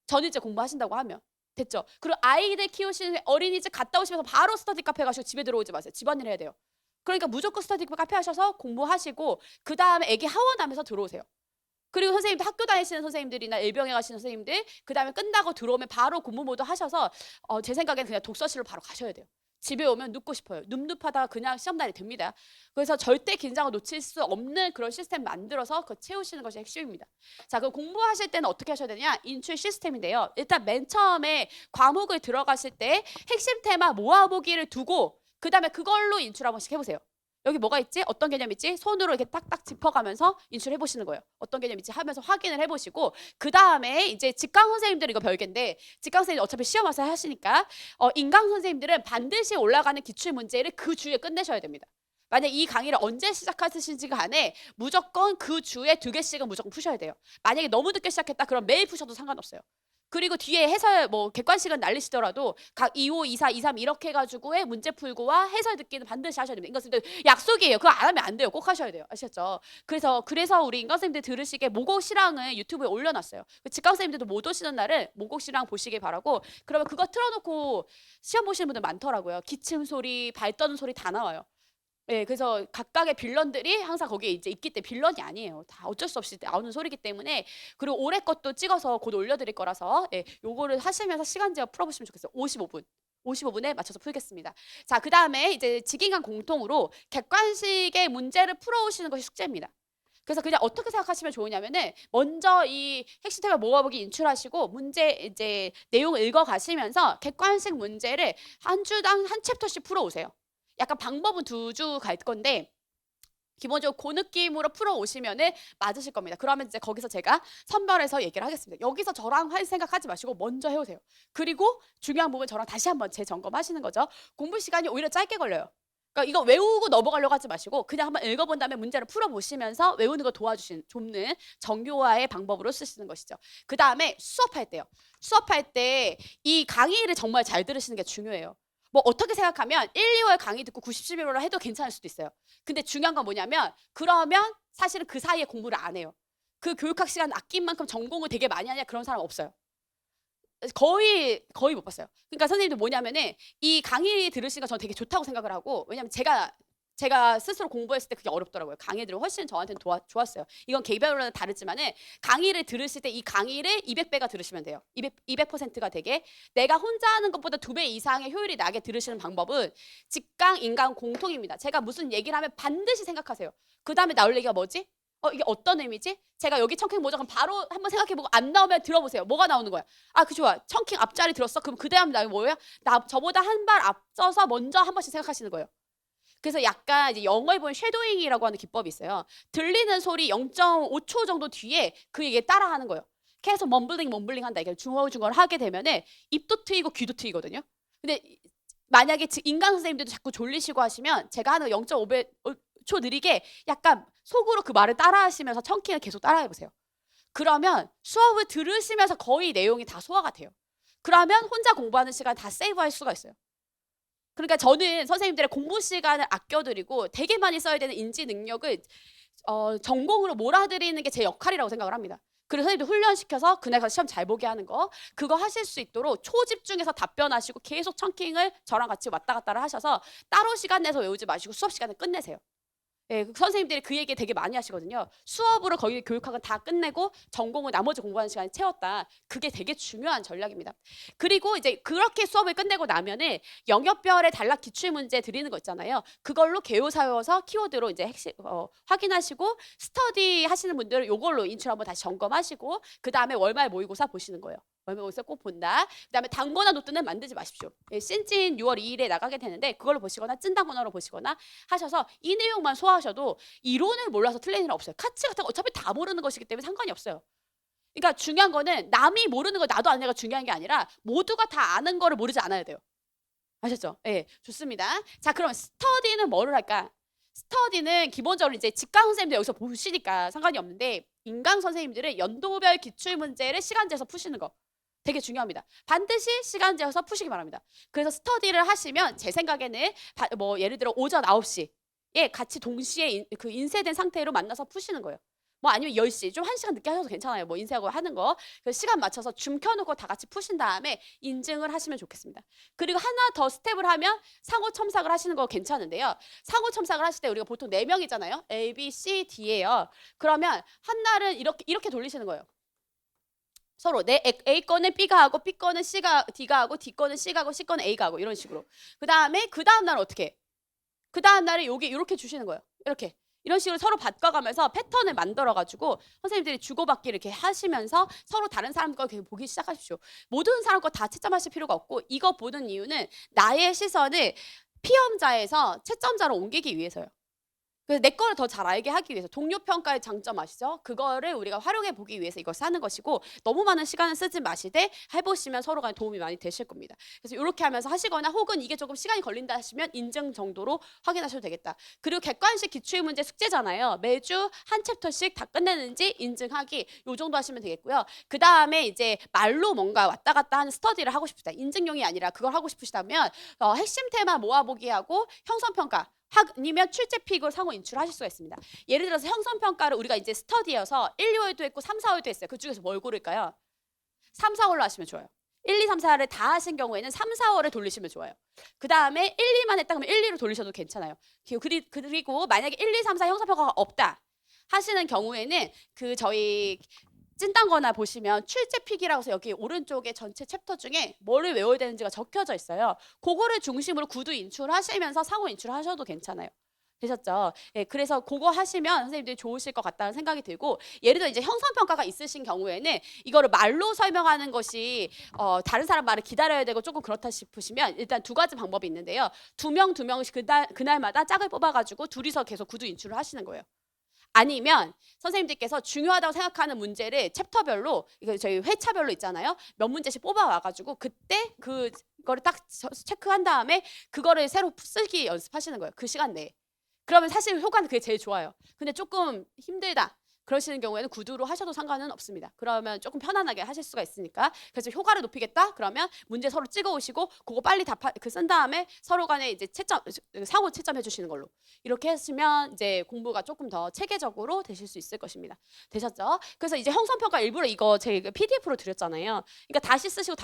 전일제 공부하신다고 하면. 됐죠? 그리고 아이들 키우시는 어린이집 갔다 오시면서 바로 스터디 카페 가시고 집에 들어오지 마세요. 집안일 해야 돼요. 그러니까 무조건 스터디 카페 하셔서 공부하시고 그 다음에 애기 하원하면서 들어오세요. 그리고 선생님들 학교 다니시는 선생님들이나 일병에 가시는 선생님들 그 다음에 끝나고 들어오면 바로 공부 모드 하셔서 제 생각엔 그냥 독서실로 바로 가셔야 돼요. 집에 오면 눕고 싶어요. 눕눕하다가 그냥 시험날이 됩니다. 그래서 절대 긴장을 놓칠 수 없는 그런 시스템 만들어서 그거 채우시는 것이 핵심입니다. 자, 그럼 공부하실 때는 어떻게 하셔야 되냐? 인출 시스템인데요. 일단 맨 처음에 과목을 들어가실 때 핵심 테마 모아보기를 두고 그 다음에 그걸로 인출 한 번씩 해보세요. 여기 뭐가 있지? 어떤 개념 있지? 손으로 이렇게 딱딱 짚어가면서 인출해 보시는 거예요. 어떤 개념 있지? 하면서 확인을 해보시고 그 다음에 이제 직강 선생님들 이거 별개인데 직강 선생님 어차피 시험 와서 하시니까 인강 선생님들은 반드시 올라가는 기출 문제를 그 주에 끝내셔야 됩니다. 만약 이 강의를 언제 시작하시는지 간에 무조건 그 주에 2개씩은 무조건 푸셔야 돼요. 만약에 너무 늦게 시작했다 그럼 매일 푸셔도 상관없어요. 그리고 뒤에 해설 뭐 객관식은 날리시더라도 각 2호, 2사, 2, 3 이렇게 해가지고의 문제 풀고와 해설 듣기는 반드시 하셔야 됩니다. 인강선생님들 약속이에요. 그거 안 하면 안 돼요. 꼭 하셔야 돼요. 아시겠죠? 그래서 우리 인강선생님들 들으시게 모곡 실황을 유튜브에 올려놨어요. 직강선생님들도 못 오시는 날은 모곡 실황 보시길 바라고. 그러면 그거 틀어놓고 시험 보시는 분들 많더라고요. 기침 소리, 발 떠는 소리 다 나와요. 예, 그래서 각각의 빌런들이 항상 거기에 이제 있기 때문에 빌런이 아니에요. 다 어쩔 수 없이 나오는 소리기 때문에. 그리고 올해 것도 찍어서 곧 올려드릴 거라서 요거를 하시면서 시간 제어 풀어보시면 좋겠어요. 55분에 맞춰서 풀겠습니다. 자, 그 다음에 이제 직인간 공통으로 객관식의 문제를 풀어오시는 것이 숙제입니다. 그래서 그냥 어떻게 생각하시면 좋으냐면은 먼저 이 핵심 테마 모아보기 인출하시고 문제 이제 내용 읽어가시면서 객관식 문제를 한 주당 한 챕터씩 풀어오세요. 약간 방법은 2주 갈 건데 기본적으로 그 느낌으로 풀어오시면은 맞으실 겁니다. 그러면 이제 거기서 제가 선별해서 얘기를 하겠습니다. 여기서 저랑 할 생각하지 마시고 먼저 해오세요. 그리고 중요한 부분 저랑 다시 한번 재점검하시는 거죠. 공부 시간이 오히려 짧게 걸려요. 그러니까 이거 외우고 넘어가려고 하지 마시고 그냥 한번 읽어본 다음에 문제를 풀어보시면서 외우는 거 돕는 정교화의 방법으로 쓰시는 것이죠. 그 다음에 수업할 때요. 수업할 때 이 강의를 정말 잘 들으시는 게 중요해요. 뭐 어떻게 생각하면 1, 2월 강의 듣고 90, 11월을 해도 괜찮을 수도 있어요. 근데 중요한 건 뭐냐면 그러면 사실은 그 사이에 공부를 안 해요. 그 교육학 시간 아낀 만큼 전공을 되게 많이 하냐 그런 사람 없어요. 거의 못 봤어요. 그러니까 선생님들 뭐냐면은 이 강의 들으시는 거 저는 되게 좋다고 생각을 하고 왜냐면 제가 제가 스스로 공부했을 때 그게 어렵더라고요. 강의 들으면 훨씬 저한테는 좋았어요. 이건 개별로는 다르지만은 강의를 들으실 때 이 강의를 200배가 들으시면 돼요. 200%가 되게 내가 혼자 하는 것보다 2배 이상의 효율이 나게 들으시는 방법은 직강, 인강 공통입니다. 제가 무슨 얘기를 하면 반드시 생각하세요. 그 다음에 나올 얘기가 뭐지? 이게 어떤 의미지? 제가 여기 청킹 뭐죠? 그럼 바로 한번 생각해보고 안 나오면 들어보세요. 뭐가 나오는 거야? 그 좋아. 청킹 앞자리 들었어? 그럼 그 다음 나 뭐예요? 저보다 한 발 앞서서 먼저 한 번씩 생각하시는 거예요. 그래서 약간 이제 영어에 보면 쉐도잉이라고 하는 기법이 있어요. 들리는 소리 0.5초 정도 뒤에 그 얘기 따라하는 거예요. 계속 멈블링 한다. 이게 중얼중얼 하게 되면은 입도 트이고 귀도 트이거든요. 근데 만약에 인강 선생님들도 자꾸 졸리시고 하시면 제가 하는 0.5초 느리게 약간 속으로 그 말을 따라하시면서 청킹을 계속 따라해보세요. 그러면 수업을 들으시면서 거의 내용이 다 소화가 돼요. 그러면 혼자 공부하는 시간 다 세이브할 수가 있어요. 그러니까 저는 선생님들의 공부 시간을 아껴드리고 되게 많이 써야 되는 인지 능력을 전공으로 몰아드리는 게 제 역할이라고 생각을 합니다. 그래서 선생님들 훈련시켜서 그날 가서 시험 잘 보게 하는 거, 그거 하실 수 있도록 초집중해서 답변하시고 계속 청킹을 저랑 같이 왔다 갔다를 하셔서 따로 시간 내서 외우지 마시고 수업 시간에 끝내세요. 예, 선생님들이 그 얘기 되게 많이 하시거든요. 수업으로 거의 교육학은 다 끝내고 전공을 나머지 공부하는 시간에 채웠다. 그게 되게 중요한 전략입니다. 그리고 이제 그렇게 수업을 끝내고 나면은 영역별의 단락 기출 문제 드리는 거 있잖아요. 그걸로 개요사여서 키워드로 이제 핵심 확인하시고 스터디 하시는 분들은 이걸로 인출 한번 다시 점검하시고 그 다음에 월말 모의고사 보시는 거예요. 월말 모의고사 꼭 본다. 그 다음에 단권화 노트는 만들지 마십시오. 예, 신진 6월 2일에 나가게 되는데 그걸로 보시거나 찐단권화로 보시거나 하셔서 이 내용만 소화하셔도 이론을 몰라서 틀린 일은 없어요. 카츠 같은 거 어차피 다 모르는 것이기 때문에 상관이 없어요. 그러니까 중요한 거는 남이 모르는 거 나도 아는 게 중요한 게 아니라 모두가 다 아는 거를 모르지 않아야 돼요. 아셨죠? 예, 좋습니다. 자, 그럼 스터디는 뭐를 할까? 스터디는 기본적으로 이제 직강 선생님들 여기서 보시니까 상관이 없는데 인강 선생님들은 연도별 기출 문제를 시간제에서 푸시는 거 되게 중요합니다. 반드시 시간 재어서 푸시기 바랍니다. 그래서 스터디를 하시면 제 생각에는 뭐 예를 들어 오전 9시에 같이 동시에 그 인쇄된 상태로 만나서 푸시는 거예요. 뭐 아니면 10시 좀 1시간 늦게 하셔도 괜찮아요. 뭐 인쇄하고 하는 거. 그래서 시간 맞춰서 줌 켜놓고 다 같이 푸신 다음에 인증을 하시면 좋겠습니다. 그리고 하나 더 스텝을 하면 상호 첨삭을 하시는 거 괜찮은데요. 상호 첨삭을 하실 때 우리가 보통 4명이잖아요. A, B, C, D예요. 그러면 한 날은 이렇게 돌리시는 거예요. 서로 내 A 거는 B가 하고 B 거는 D가 하고 D 거는 C가 하고 C 거는 A가 하고 이런 식으로. 그 다음 날은 어떻게 해? 그 다음 날에 여기 이렇게 주시는 거예요. 이런 식으로 서로 바꿔가면서 패턴을 만들어가지고 선생님들이 주고받기 이렇게 하시면서 서로 다른 사람 거 보기 시작하십시오. 모든 사람 거 다 채점하실 필요가 없고 이거 보는 이유는 나의 시선을 피험자에서 채점자로 옮기기 위해서요. 그래서 내 거를 더 잘 알게 하기 위해서 동료 평가의 장점 아시죠? 그거를 우리가 활용해 보기 위해서 이걸 하는 것이고 너무 많은 시간을 쓰지 마시되 해보시면 서로 간에 도움이 많이 되실 겁니다. 그래서 이렇게 하면서 하시거나 혹은 이게 조금 시간이 걸린다 하시면 인증 정도로 확인하셔도 되겠다. 그리고 객관식 기출문제 숙제잖아요. 매주 한 챕터씩 다 끝내는지 인증하기 요 정도 하시면 되겠고요. 그 다음에 이제 말로 뭔가 왔다 갔다 하는 스터디를 하고 싶다. 인증용이 아니라 그걸 하고 싶으시다면 핵심 테마 모아보기 하고 형성평가 아니면 출제픽을 상호 인출하실 수가 있습니다. 예를 들어서 형성평가를 우리가 이제 스터디여서 1, 2월도 했고 3, 4월도 했어요. 그 중에서 뭘 고를까요? 3, 4월로 하시면 좋아요. 1, 2, 3, 4를 다 하신 경우에는 3, 4월에 돌리시면 좋아요. 그 다음에 1, 2만 했다 그러면 1, 2로 돌리셔도 괜찮아요. 그리고 만약에 1, 2, 3, 4 형성평가가 없다 하시는 경우에는 그 저희 찐딴거나 보시면 출제픽이라고 해서 여기 오른쪽에 전체 챕터 중에 뭐를 외워야 되는지가 적혀져 있어요. 그거를 중심으로 구두 인출하시면서 상호 인출하셔도 괜찮아요. 되셨죠? 예, 그래서 그거 하시면 선생님들이 좋으실 것 같다는 생각이 들고 예를 들어 이제 형성평가가 있으신 경우에는 이거를 말로 설명하는 것이 다른 사람 말을 기다려야 되고 조금 그렇다 싶으시면 일단 2가지 방법이 있는데요. 2명씩 그날마다 짝을 뽑아가지고 둘이서 계속 구두 인출을 하시는 거예요. 아니면 선생님들께서 중요하다고 생각하는 문제를 챕터별로 이거 저희 회차별로 있잖아요. 몇 문제씩 뽑아와가지고 그때 그거를 딱 체크한 다음에 그거를 새로 쓰기 연습하시는 거예요. 그 시간 내에. 그러면 사실 효과는 그게 제일 좋아요. 근데 조금 힘들다. 그러시는 경우에는 구두로 하셔도 상관은 없습니다. 그러면 조금 편안하게 하실 수가 있으니까. 그래서 효과를 높이겠다. 그러면 문제 서로 찍어 오시고 그거 빨리 쓴 다음에 서로 간에 이제 상호 채점해 주시는 걸로. 이렇게 하시면 이제 공부가 조금 더 체계적으로 되실 수 있을 것입니다. 되셨죠? 그래서 이제 형성평가 일부러 이거 제가 PDF로 드렸잖아요. 그러니까 다시 쓰시고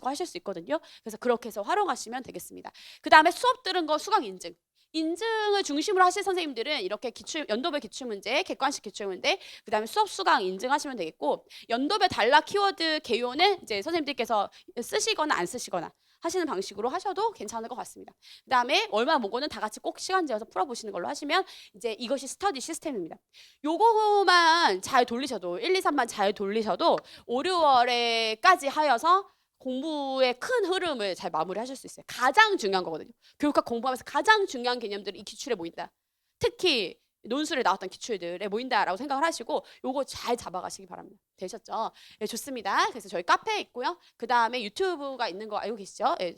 하실 수 있거든요. 그래서 그렇게 해서 활용하시면 되겠습니다. 그 다음에 수업 들은 거 수강 인증. 인증을 중심으로 하실 선생님들은 이렇게 연도별 기출문제, 객관식 기출문제, 그다음에 수업 수강 인증하시면 되겠고, 연도별 단락 키워드 개요는 이제 선생님들께서 쓰시거나 안 쓰시거나 하시는 방식으로 하셔도 괜찮을 것 같습니다. 그다음에 얼마 모고는 다 같이 꼭 시간 재어서 풀어보시는 걸로 하시면 이제 이것이 스터디 시스템입니다. 요거만 잘 돌리셔도 1, 2, 3만 잘 돌리셔도 5, 6월에까지 하여서 공부의 큰 흐름을 잘 마무리하실 수 있어요. 가장 중요한 거거든요. 교육학 공부하면서 가장 중요한 개념들이 이 기출에 모인다. 특히 논술에 나왔던 기출들에 모인다라고 생각을 하시고 요거 잘 잡아가시기 바랍니다. 되셨죠? 네, 좋습니다. 그래서 저희 카페에 있고요. 그 다음에 유튜브가 있는 거 알고 계시죠? 예,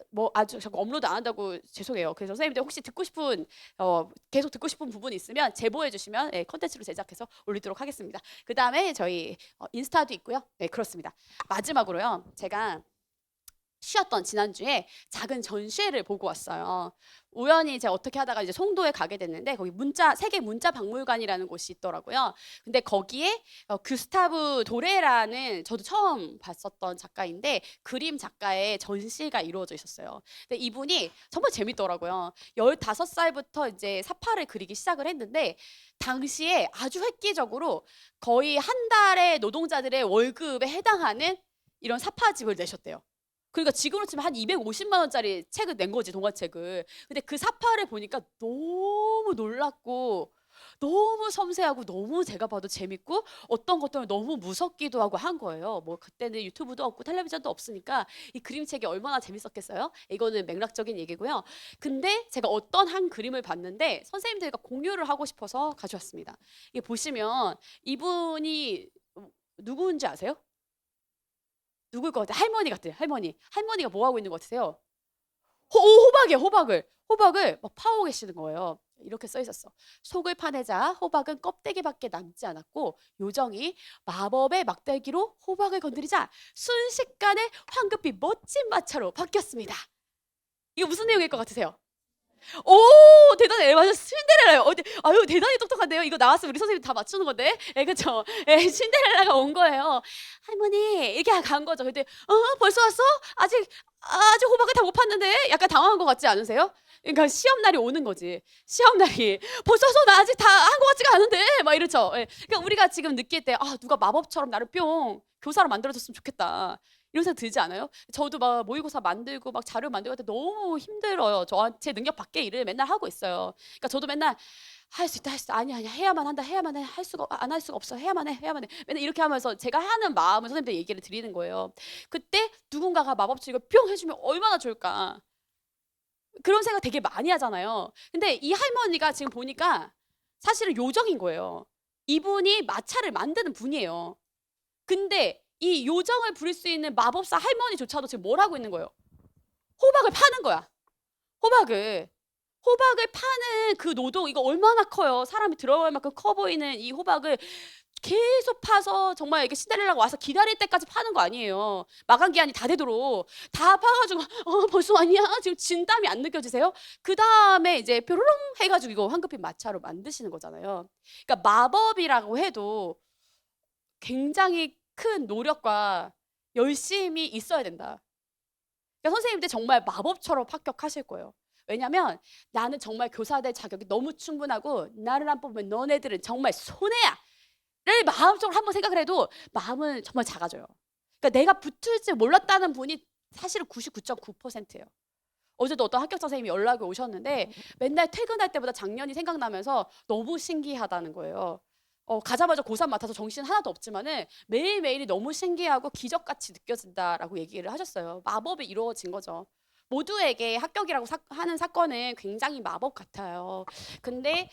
뭐 아주 자꾸 업로드 안 한다고 죄송해요. 그래서 선생님들 혹시 듣고 싶은 계속 듣고 싶은 부분이 있으면 제보해 주시면 컨텐츠로 제작해서 올리도록 하겠습니다. 그 다음에 저희 인스타도 있고요. 네, 그렇습니다. 마지막으로요. 제가 쉬었던 지난주에 작은 전시회를 보고 왔어요. 우연히 제가 어떻게 하다가 이제 송도에 가게 됐는데 거기 세계 문자 박물관이라는 곳이 있더라고요. 근데 거기에 규스타브 도레라는 저도 처음 봤었던 작가인데 그림 작가의 전시가 이루어져 있었어요. 근데 이분이 정말 재밌더라고요. 15살부터 이제 사파를 그리기 시작을 했는데 당시에 아주 획기적으로 거의 한 달의 노동자들의 월급에 해당하는 이런 사파집을 내셨대요. 그러니까 지금으로 치면 한 250만 원짜리 책을 낸 거지, 동화책을. 근데 그 사파를 보니까 너무 놀랍고 너무 섬세하고 너무 제가 봐도 재밌고 어떤 것들은 너무 무섭기도 하고 한 거예요. 뭐 그때는 유튜브도 없고 텔레비전도 없으니까 이 그림책이 얼마나 재밌었겠어요? 이거는 맥락적인 얘기고요. 근데 제가 어떤 한 그림을 봤는데 선생님들과 공유를 하고 싶어서 가져왔습니다. 이게 보시면 이분이 누구인지 아세요? 누굴 것 같아요? 할머니 같아요. 할머니가 뭐 하고 있는 것 같으세요? 호박이에요. 호박을 막 파고 계시는 거예요. 이렇게 써 있었어. 속을 파내자 호박은 껍데기밖에 남지 않았고 요정이 마법의 막대기로 호박을 건드리자 순식간에 황급히 멋진 마차로 바뀌었습니다. 이거 무슨 내용일 것 같으세요? 오, 대단해. 맞아. 신데렐라요. 아유, 대단히 똑똑한데요. 이거 나왔으면 우리 선생님 다 맞추는 건데. 그쵸? 신데렐라가 온 거예요. 할머니, 이렇게 간 거죠. 근데, 벌써 왔어? 아직 호박을 다 못 팠는데? 약간 당황한 것 같지 않으세요? 그러니까 시험날이 오는 거지. 시험날이. 벌써 왔어? 나 아직 다 한 것 같지가 않은데? 막 이렇죠. 그러니까 우리가 지금 느낄 때, 누가 마법처럼 나를 뿅 교사로 만들어줬으면 좋겠다. 이런 생각 들지 않아요? 저도 막 모의고사 만들고 막 자료 만들고 할 때 너무 힘들어요. 제 능력 밖의 일을 맨날 하고 있어요. 그러니까 저도 맨날 할 수 있다, 아니야, 해야만 한다, 해야만 해, 안 할 수가 없어, 해야만 해. 맨날 이렇게 하면서 제가 하는 마음을 선생님들 얘기를 드리는 거예요. 그때 누군가가 마법처럼 이거 뿅 해주면 얼마나 좋을까. 그런 생각 되게 많이 하잖아요. 근데 이 할머니가 지금 보니까 사실은 요정인 거예요. 이분이 마차를 만드는 분이에요. 근데 이 요정을 부릴 수 있는 마법사 할머니조차도 지금 뭘 하고 있는 거예요? 호박을 파는 거야. 호박을 파는 그 노동, 이거 얼마나 커요. 사람이 들어갈 만큼 커 보이는 이 호박을 계속 파서 정말 이게 신데렐라가 와서 기다릴 때까지 파는 거 아니에요. 마감 기한이 다 되도록 다 파가지고 벌써 왔냐? 지금 진땀이 안 느껴지세요? 그 다음에 이제 뾰로롱 해가지고 이거 황급히 마차로 만드시는 거잖아요. 그러니까 마법이라고 해도 굉장히 큰 노력과 열심이 있어야 된다. 그러니까 선생님들 정말 마법처럼 합격하실 거예요. 왜냐면 나는 정말 교사 될 자격이 너무 충분하고 나를 안 뽑으면 너네들은 정말 손해야 를 마음속으로 한번 생각을 해도 마음은 정말 작아져요. 그러니까 내가 붙을 줄 몰랐다는 분이 사실은 99.9%예요. 어제도 어떤 합격자 선생님이 연락이 오셨는데 맨날 퇴근할 때마다 작년이 생각나면서 너무 신기하다는 거예요. 가자마자 고3 맡아서 정신 하나도 없지만은 매일매일이 너무 신기하고 기적같이 느껴진다라고 얘기를 하셨어요. 마법이 이루어진 거죠. 모두에게 합격이라고 하는 사건은 굉장히 마법 같아요. 근데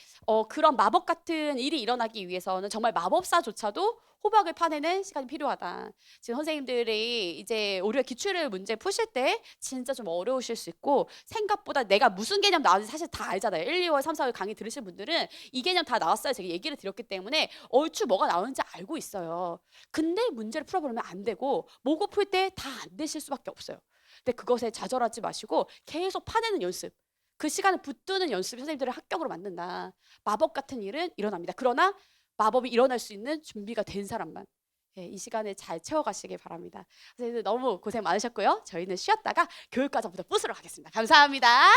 그런 마법 같은 일이 일어나기 위해서는 정말 마법사조차도 호박을 파내는 시간이 필요하다. 지금 선생님들이 이제 우리가 기출을 문제 푸실 때 진짜 좀 어려우실 수 있고 생각보다 내가 무슨 개념 나왔는지 사실 다 알잖아요. 1, 2월, 3, 4월 강의 들으신 분들은 이 개념 다 나왔어요. 제가 얘기를 드렸기 때문에 얼추 뭐가 나오는지 알고 있어요. 근데 문제를 풀어보려면 안 되고 모고 풀 때 다 안 되실 수밖에 없어요. 근데 그것에 좌절하지 마시고 계속 파내는 연습. 그 시간을 붙드는 연습이 선생님들을 합격으로 만든다. 마법 같은 일은 일어납니다. 그러나 마법이 일어날 수 있는 준비가 된 사람만 이 시간을 잘 채워가시길 바랍니다. 선생님들 너무 고생 많으셨고요. 저희는 쉬었다가 교육과정부터 부스러 가겠습니다. 감사합니다.